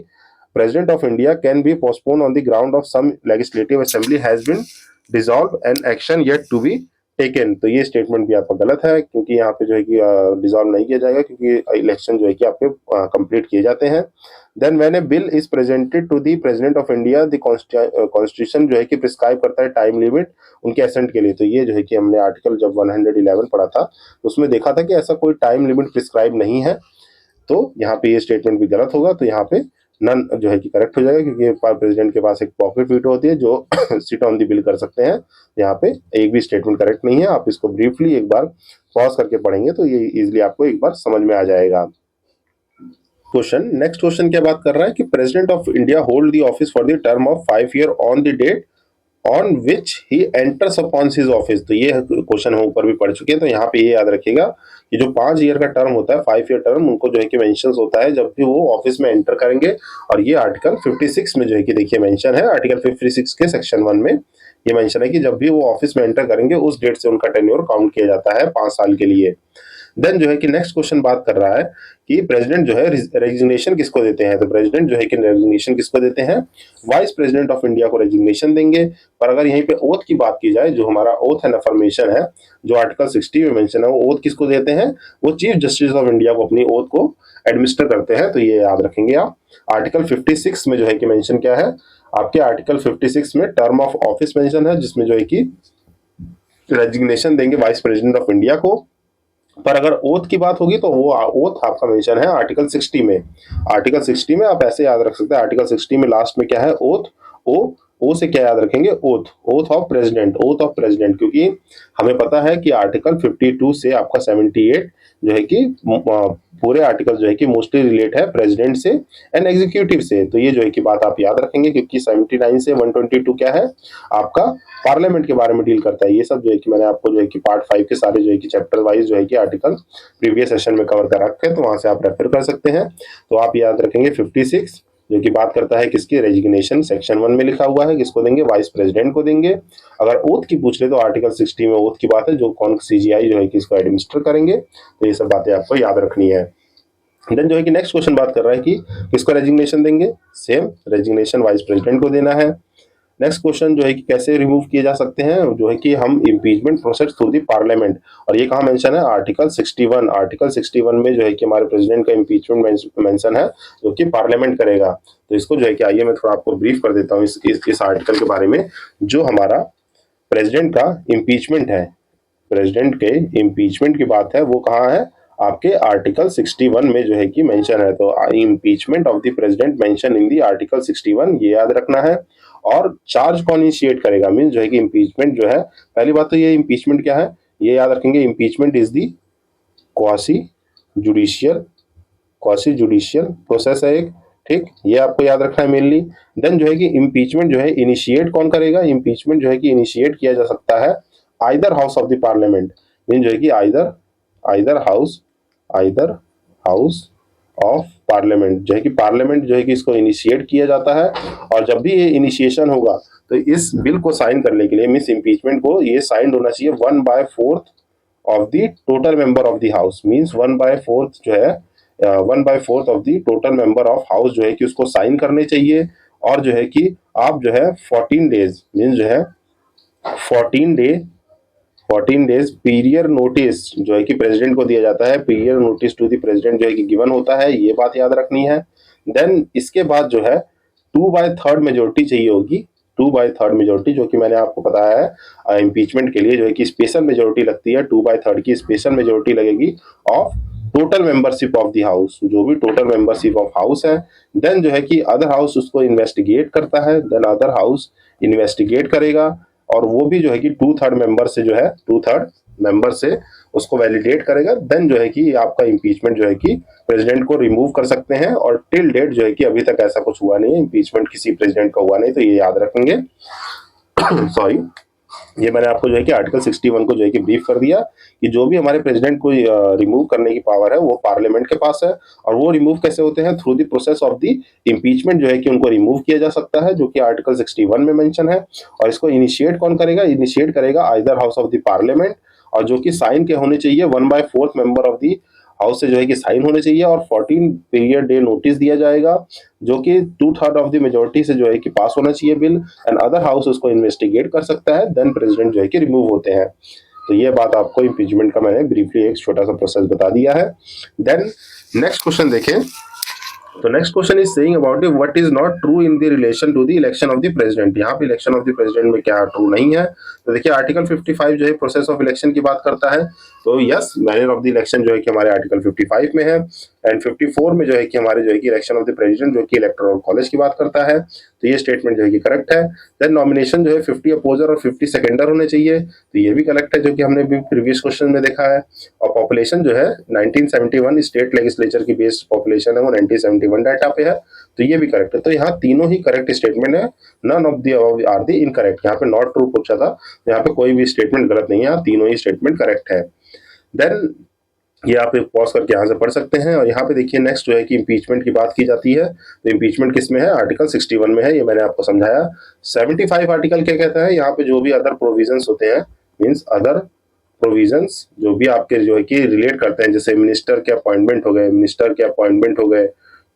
president of India can be postpone on the ground of some legislative assembly has been dissolve and action yet to be taken. तो ये statement भी आपका गलत है, क्योंकि यहाँ पे जो है कि डिसॉल्व नहीं किया जाएगा, क्योंकि इलेक्शन जो है कि आपके कंप्लीट किए जाते हैं। Then when a bill is presented to the president of India, the constitution जो है कि प्रिस्क्राइब करता है टाइम लिमिट उनके असेंट के लिए। तो ये जो है कि हमने आर्टिकल जब 111 पढ़ा था तो उसमें देखा था कि ऐसा कोई टाइम लिमिट प्रिस्क्राइब नहीं है। तो यहाँ पे ये स्टेटमेंट भी गलत होगा। तो यहाँ पे नन जो है कि करेक्ट हो जाएगा, क्योंकि प्रेसिडेंट के पास एक पॉकेट वीटो होती है जो सिट ऑन द बिल कर सकते हैं। यहाँ पे एक भी स्टेटमेंट करेक्ट नहीं है। आप इसको ब्रीफली एक बार पॉज करके पढ़ेंगे तो ये इजीली आपको एक बार समझ में आ जाएगा। क्वेश्चन, नेक्स्ट क्वेश्चन क्या बात कर रहा है कि president of India hold the office for the term of 5 year on the date on which he enters upon his office. तो ये क्वेश्चन हम ऊपर भी पढ़ चुके हैं। तो यहाँ पे ये याद रखिएगा कि जो 5 ईयर का टर्म होता है, 5 ईयर टर्म, उनको जो है कि मेंशन होता है जब भी वो ऑफिस में एंटर करेंगे। और ये आर्टिकल 56 में जो है कि देखिए मेंशन है, आर्टिकल 56 के सेक्शन 1 में ये मेंशन है कि जब भी वो ऑफिस में एंटर करेंगे उस डेट से उनका टेन्योर काउंट किया जाता है 5 साल के लिए। देन जो है कि नेक्स्ट क्वेश्चन बात कर रहा है कि प्रेसिडेंट जो है रेजिग्नेशन किसको देते हैं। तो प्रेसिडेंट जो है कि रेजिग्नेशन किसको देते हैं, वाइस प्रेसिडेंट ऑफ इंडिया को रेजिग्नेशन देंगे। पर अगर यहीं पे ओथ की बात की जाए, जो हमारा ओथ एंड अफर्मेशन है जो आर्टिकल 60 में मेंशन है, वो ओथ किसको देते हैं, वो चीफ जस्टिस ऑफ इंडिया को अपनी ओथ को एडमिनिस्टर करते हैं। तो ये याद रखेंगे आप। आर्टिकल 56 में जो है कि मेंशन क्या है, आपके आर्टिकल 56 में टर्म ऑफ ऑफिस मेंशन है, जिसमें जो है कि रेजिग्नेशन देंगे वाइस प्रेसिडेंट ऑफ इंडिया को। पर अगर ओथ की बात होगी तो वो ओथ आपका मेंशन है आर्टिकल 60 में। आर्टिकल 60 में आप ऐसे याद रख सकते हैं, आर्टिकल 60 में लास्ट में क्या है, ओथ। ओ से क्या याद रखेंगे, oath, oath of president, oath of president. क्योंकि हमें पता है कि आर्टिकल 52 से आपका 78 जो है कि पूरे आर्टिकल जो है कि मोस्टली रिलेट है प्रेसिडेंट से एंड एग्जीक्यूटिव से। तो ये जो है कि बात आप याद रखेंगे, क्योंकि 79 से 122 क्या है, आपका पार्लियामेंट के बारे में डील करता है। ये सब जो है कि मैंने आपको जो है कि पार्ट 5 के सारे जो है कि चैप्टर वाइज जो है कि आर्टिकल प्रीवियस सेशन में कवर कर रखे हैं, तो वहां से आप रेफर कर सकते हैं। तो आप याद रखेंगे 56 जो कि बात करता है किसकी, रेजिग्नेशन, सेक्शन 1 में लिखा हुआ है, किसको देंगे, वाइस प्रेसिडेंट को देंगे। अगर ओथ की पूछ ले तो आर्टिकल 60 में ओथ की बात है, जो कौन सीजीआई जो है कि इसको एडमिनिस्टर करेंगे। तो ये सब बातें आपको याद रखनी है। देन जो है कि नेक्स्ट क्वेश्चन बात कर रहा है कि किसको रेजिग्नेशन देंगे, सेम रेजिग्नेशन वाइस प्रेसिडेंट को देना है। नेक्स्ट क्वेश्चन जो है कि कैसे रिमूव किए जा सकते हैं, जो है कि हम impeachment process through the parliament. और ये कहाँ मेंशन है, आर्टिकल 61। आर्टिकल 61 में जो है कि हमारे प्रेसिडेंट का इम्पीचमेंट मेंशन है, जो कि पार्लियामेंट करेगा। तो इसको जो है कि आइए मैं थोड़ा आपको ब्रीफ कर देता हूँ इस आर्टिकल के बारे में। जो हमारा प्रेसिडेंट का इम्पीचमेंट है, प्रेसिडेंट के इम्पीचमेंट की बात है, वो कहाँ है, आपके आर्टिकल 61 में जो है कि मेंशन है। तो impeachment of the president mention in the article 61, ये याद रखना है। और चार्ज कौन इनिशिएट करेगा, मींस जो है कि इम्पीचमेंट जो है, पहली बात तो ये इम्पीचमेंट क्या है, ये याद रखेंगे, impeachment is the quasi judicial, quasi judicial process है एक, ठीक, ये आपको याद रखना है मेनली। देन जो है कि इम्पीचमेंट जो है इनिशिएट कौन करेगा, इम्पीचमेंट जो है कि इनिशिएट किया जा सकता है either house of the parliament, mean जो है कि आइदर हाउस ऑफ पार्लियामेंट, जो है कि पार्लियामेंट जो है कि इसको इनिशिएट किया जाता है। और जब भी ये इनिशिएशन होगा तो इस बिल को साइन करने के लिए, मीन्स इम्पीचमेंट को, ये साइन होना चाहिए 1/4 of the total member of the house, means 1/4 जो है 1/4 of the total member of house जो है कि उसको साइन करने चाहिए। और जो है कि आप जो है 14 डेज, मीन्स जो है 14 डेज पीरियड नोटिस जो है कि प्रेसिडेंट को दिया जाता है, period notice to the president जो है कि गिवन होता है, ये बात याद रखनी है। देन इसके बाद जो है 2/3 मेजोरिटी चाहिए होगी, 2/3 मेजोरिटी, जो कि मैंने आपको बताया है इम्पीचमेंट के लिए जो है कि स्पेशल मेजोरिटी लगती है, 2/3 की स्पेशल मेजोरिटी लगेगी of total membership of the house, जो भी टोटल मेंबरशिप ऑफ हाउस है। देन जो है कि अदर हाउस उसको इन्वेस्टिगेट करता है, देन अदर हाउस इन्वेस्टिगेट करेगा, और वो भी जो है कि 2/3 मेंबर से जो है 2/3 मेंबर से उसको वैलिडेट करेगा। देन जो है कि आपका इम्पीचमेंट जो है कि प्रेसिडेंट को रिमूव कर सकते हैं। और टिल डेट जो है कि अभी तक ऐसा कुछ हुआ नहीं है, इम्पीचमेंट किसी प्रेसिडेंट का हुआ नहीं, तो ये याद रखेंगे। सॉरी। ये मैंने आपको जो है कि आर्टिकल 61 को जो है कि ब्रीफ कर दिया कि जो भी हमारे प्रेसिडेंट को रिमूव करने की पावर है वो पार्लियामेंट के पास है, और वो रिमूव कैसे होते हैं, through the process of the impeachment जो है कि उनको रिमूव किया जा सकता है, जो कि आर्टिकल 61 में मेंशन है। और इसको इनिशिएट कौन करेगा, इनिशिएट करेगा either house of the parliament, और जो कि साइन के होने चाहिए 1/4 मेंबर ऑफ द हाउस से जो है कि साइन होने चाहिए, और 14 पीरियड डे नोटिस दिया जाएगा, जो कि 2/3 ऑफ द मेजोरिटी से जो है कि पास होना चाहिए बिल, एंड अदर हाउस उसको इन्वेस्टिगेट कर सकता है, देन प्रेसिडेंट जो है कि रिमूव होते हैं। तो ये बात आपको इम्पीचमेंट का मैंने ब्रीफली एक छोटा सा प्रोसेस बता दिया है। देन नेक्स्ट क्वेश्चन देखें, तो next question is saying about what is not true in the relation to the election of the president. यहाँ पे इलेक्शन ऑफ द प्रेसिडेंट में क्या ट्रू नहीं है, तो देखिए आर्टिकल 55 जो है प्रोसेस ऑफ इलेक्शन की बात करता है, तो yes manner of the election जो है कि हमारे आर्टिकल 55 में है, एंड 54 में जो है कि हमारे जो है कि इलेक्शन ऑफ द प्रेसिडेंट जो कि इलेक्टोरल कॉलेज की बात करता है, तो ये स्टेटमेंट जो है कि करेक्ट है। देन नॉमिनेशन जो है 50 अपोजर और 50 सेकेंडर होने चाहिए, तो ये भी करेक्ट है, जो कि हमने भी प्रीवियस क्वेश्चन में देखा है। और पॉपुलेशन जो है 1971 स्टेट लेजिस्लेचर की बेस्ड पॉपुलेशन है वो 1971 डाटा पे है, तो ये भी करेक्ट है। तो यहाँ तीनों ही करेक्ट स्टेटमेंट है, none of the above are the incorrect. यहाँ पे नॉट ट्रू पूछा था, तो यहाँ पे कोई भी स्टेटमेंट गलत नहीं है, यहाँ तीनों ही स्टेटमेंट करेक्ट है। देन ये आप एक पॉज करके यहाँ से पढ़ सकते हैं। और यहाँ पे देखिए नेक्स्ट जो है कि इम्पीचमेंट की बात की जाती है, तो इम्पीचमेंट किस में है, आर्टिकल 61 में है, ये मैंने आपको समझाया। 75 आर्टिकल क्या कहता है, यहाँ पे जो भी अदर प्रोविजंस होते हैं, मीन्स अदर प्रोविजंस जो भी आपके जो है कि रिलेट करते हैं, जैसे मिनिस्टर के अपॉइंटमेंट हो गए,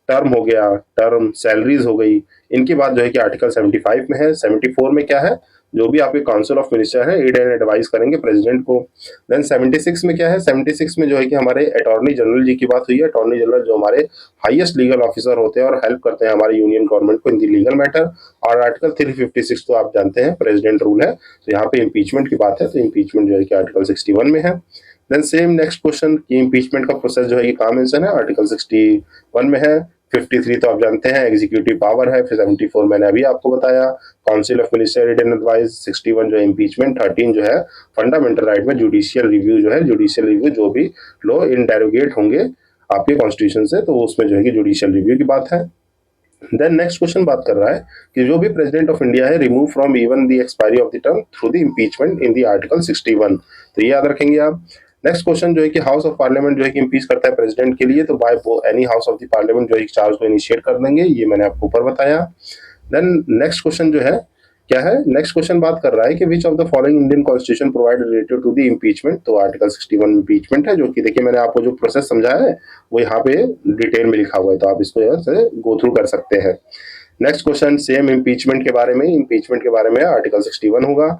टर्म हो गया, टर्म सैलरीज हो गई, इनकी बात जो है कि आर्टिकल 75 में है। 74 में क्या है, जो भी आपके काउंसिल ऑफ मिनिस्टर है एड एंड एडवाइस करेंगे प्रेसिडेंट को। देन 76 में क्या है, 76 में जो है कि हमारे अटॉर्नी जनरल जी की बात हुई है। अटॉर्नी जनरल जो हमारे हाईएस्ट लीगल ऑफिसर होते हैं और हेल्प करते हैं हमारे यूनियन गवर्नमेंट को इन दी लीगल मैटर। और आर्टिकल 356 तो आप जानते हैं प्रेसिडेंट रूल है, तो यहाँ पे इम्पीचमेंट की बात है, तो इम्पीचमेंट जो है कि आर्टिकल 61 में है। देन सेम नेक्स्ट क्वेश्चन कि इम्पीचमेंट का प्रोसेस जो है कि कहाँ मेंशन है, आर्टिकल 61 में है। 53 तो आप जानते हैं एग्जीक्यूटिव पावर है, फिर 74 मैंने अभी आपको बताया council of minister aid and advice, 61 जो है इम्पीचमेंट, 13 जो है फंडामेंटल राइट में जुडिशियल रिव्यू जो है, जुडिशियल रिव्यू जो भी लॉ इनडेरोगेट होंगे आपके कॉन्स्टिट्यूशन से, तो उसमें जो है कि जुडिशियल रिव्यू की बात है। देन नेक्स्ट क्वेश्चन बात कर रहा है कि जो भी प्रेसिडेंट ऑफ इंडिया है remove from even the expiry of the term through the impeachment in the article 61, तो ये याद रखेंगे आप। नेक्स्ट क्वेश्चन जो है कि हाउस ऑफ पार्लियामेंट जो है कि इम्पीच करता है प्रेसिडेंट के लिए, तो by any house of the parliament जो है चार्ज को इनिशिएट कर देंगे, ये मैंने आपको ऊपर बताया। देन नेक्स्ट क्वेश्चन जो है क्या है, नेक्स्ट क्वेश्चन बात कर रहा है कि which of the following Indian constitution provide related to the impeachment, तो आर्टिकल 61 इम्पीचमेंट है, जो कि देखिए मैंने आपको जो प्रोसेस समझाया है वो यहाँ पे डिटेल में लिखा हुआ है, तो आप इसको यहाँ से गो थ्रू कर सकते हैं। नेक्स्ट क्वेश्चन सेम इम्पीचमेंट के बारे में आर्टिकल 61 होगा।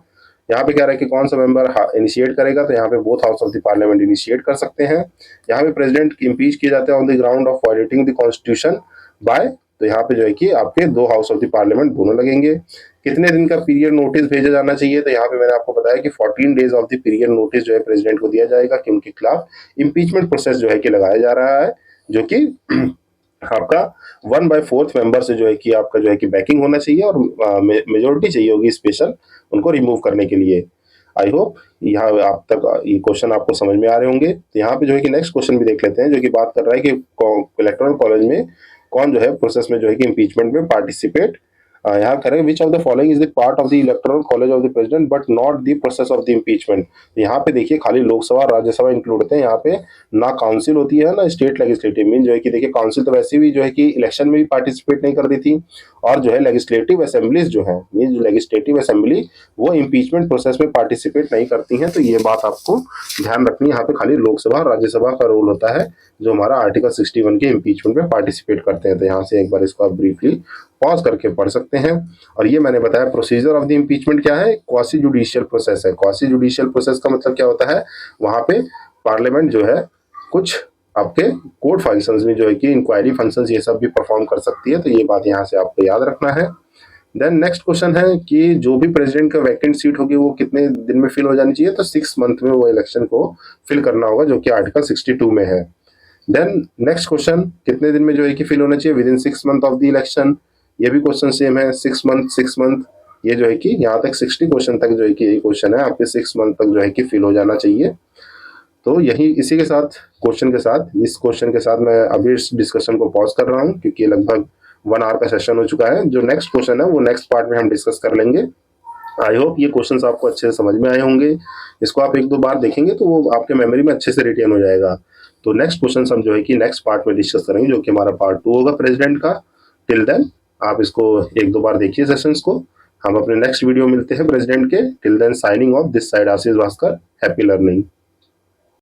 यहाँ पे क्या रहा है कि कौन सा मेंबर इनिशिएट करेगा, तो यहाँ पे both house of the parliament initiate कर सकते हैं। यहाँ पे प्रेसिडेंट इम्पीच किए जाते हैं on the ground of violating the constitution bye, तो यहाँ पे जो है कि आपके दो हाउस ऑफ द पार्लियामेंट दोनों लगेंगे। कितने दिन का पीरियड नोटिस भेजा जाना चाहिए, तो यहाँ पे मैंने आपको बताया कि 14 days of the period notice जो है प्रेसिडेंट को दिया जाएगा कि उनके खिलाफ इम्पीचमेंट प्रोसेस जो है कि लगाया जा रहा है, जो कि आपका 1/4 मेंबर से जो है कि आपका जो है कि बैकिंग होना चाहिए और मेजोरिटी चाहिए होगी स्पेशल उनको रिमूव करने के लिए। आई होप यहाँ आप तक ये क्वेश्चन आपको समझ में आ रहे होंगे। तो यहाँ पे जो है कि नेक्स्ट क्वेश्चन भी देख लेते हैं, जो कि बात कर रहा है कि इलेक्टोरल कॉलेज में कौन जो है प्रोसेस में जो है कि इम्पीचमेंट में पार्टिसिपेट यहाँ करें, विच of the following is the part of the electoral college of the president but not the process of the impeachment. यहाँ पे देखिए खाली लोकसभा और राज्यसभा इंक्लूड होते हैं, यहाँ पे ना काउंसिल होती है ना स्टेट लेजिस्लेटिव। मीन जो है कि देखिए काउंसिल तो वैसे भी जो है कि इलेक्शन में भी पार्टिसिपेट नहीं करती थी, और जो है लेजिस्लेटिव असेंबलीज जो है, मीन लेजिस्लेटिव असेंबली वो इम्पीचमेंट प्रोसेस में पार्टिसिपेट नहीं करती हैं। तो ये बात आपको ध्यान रखनी है, यहाँ पे खाली लोकसभा और राज्यसभा का रोल होता है जो हमारा आर्टिकल 61 के इम्पीचमेंट में पार्टिसिपेट करते हैं। तो यहाँ से एक बार इसको आप ब्रीफली पॉज करके पढ़ सकते हैं। और ये मैंने बताया प्रोसीजर ऑफ द इम्पीचमेंट क्या है, क्वासी जुडिशियल प्रोसेस है। क्वासी जुडिशियल प्रोसेस का मतलब क्या होता है, वहां पे पार्लियामेंट जो है कुछ आपके कोर्ट फंक्शंस में जो है कि इंक्वायरी फंक्शंस ये सब भी परफॉर्म कर सकती है, तो ये बात यहाँ से आपको याद रखना है। देन नेक्स्ट क्वेश्चन है कि जो भी प्रेसिडेंट का वैकेंट सीट होगी वो कितने दिन में फिल हो जानी चाहिए, तो 6 मंथ में वो इलेक्शन को फिल करना होगा, जो कि आर्टिकल 62 में है। देन नेक्स्ट क्वेश्चन कितने दिन में जो है कि फिल होना चाहिए, with in 6 month of the election, ये भी क्वेश्चन सेम है, 6 मंथ ये जो है कि यहाँ तक 60 क्वेश्चन तक जो है कि यही क्वेश्चन है आपके 6 मंथ तक जो है कि फिल हो जाना चाहिए। तो यही इसी के साथ इस क्वेश्चन के साथ मैं अभी इस डिस्कशन को पॉज कर रहा हूँ, क्योंकि लगभग 1 आवर का सेशन हो चुका है। जो नेक्स्ट क्वेश्चन है वो नेक्स्ट पार्ट में हम डिस्कस कर लेंगे। आई होप ये क्वेश्चंस आपको अच्छे से समझ में आए होंगे। इसको आप एक दो बार देखेंगे तो वो आपके मेमोरी में अच्छे से रिटेन हो जाएगा। तो नेक्स्ट क्वेश्चन हम जो है कि नेक्स्ट पार्ट में डिस्कस करेंगे, जो कि हमारा पार्ट 2 होगा प्रेसिडेंट का। टिल देन आप इसको एक दो बार देखिए सेशंस को। हम अपने नेक्स्ट वीडियो मिलते हैं प्रेसिडेंट के। Till then signing off this side Ashish Bhaskar. Happy learning.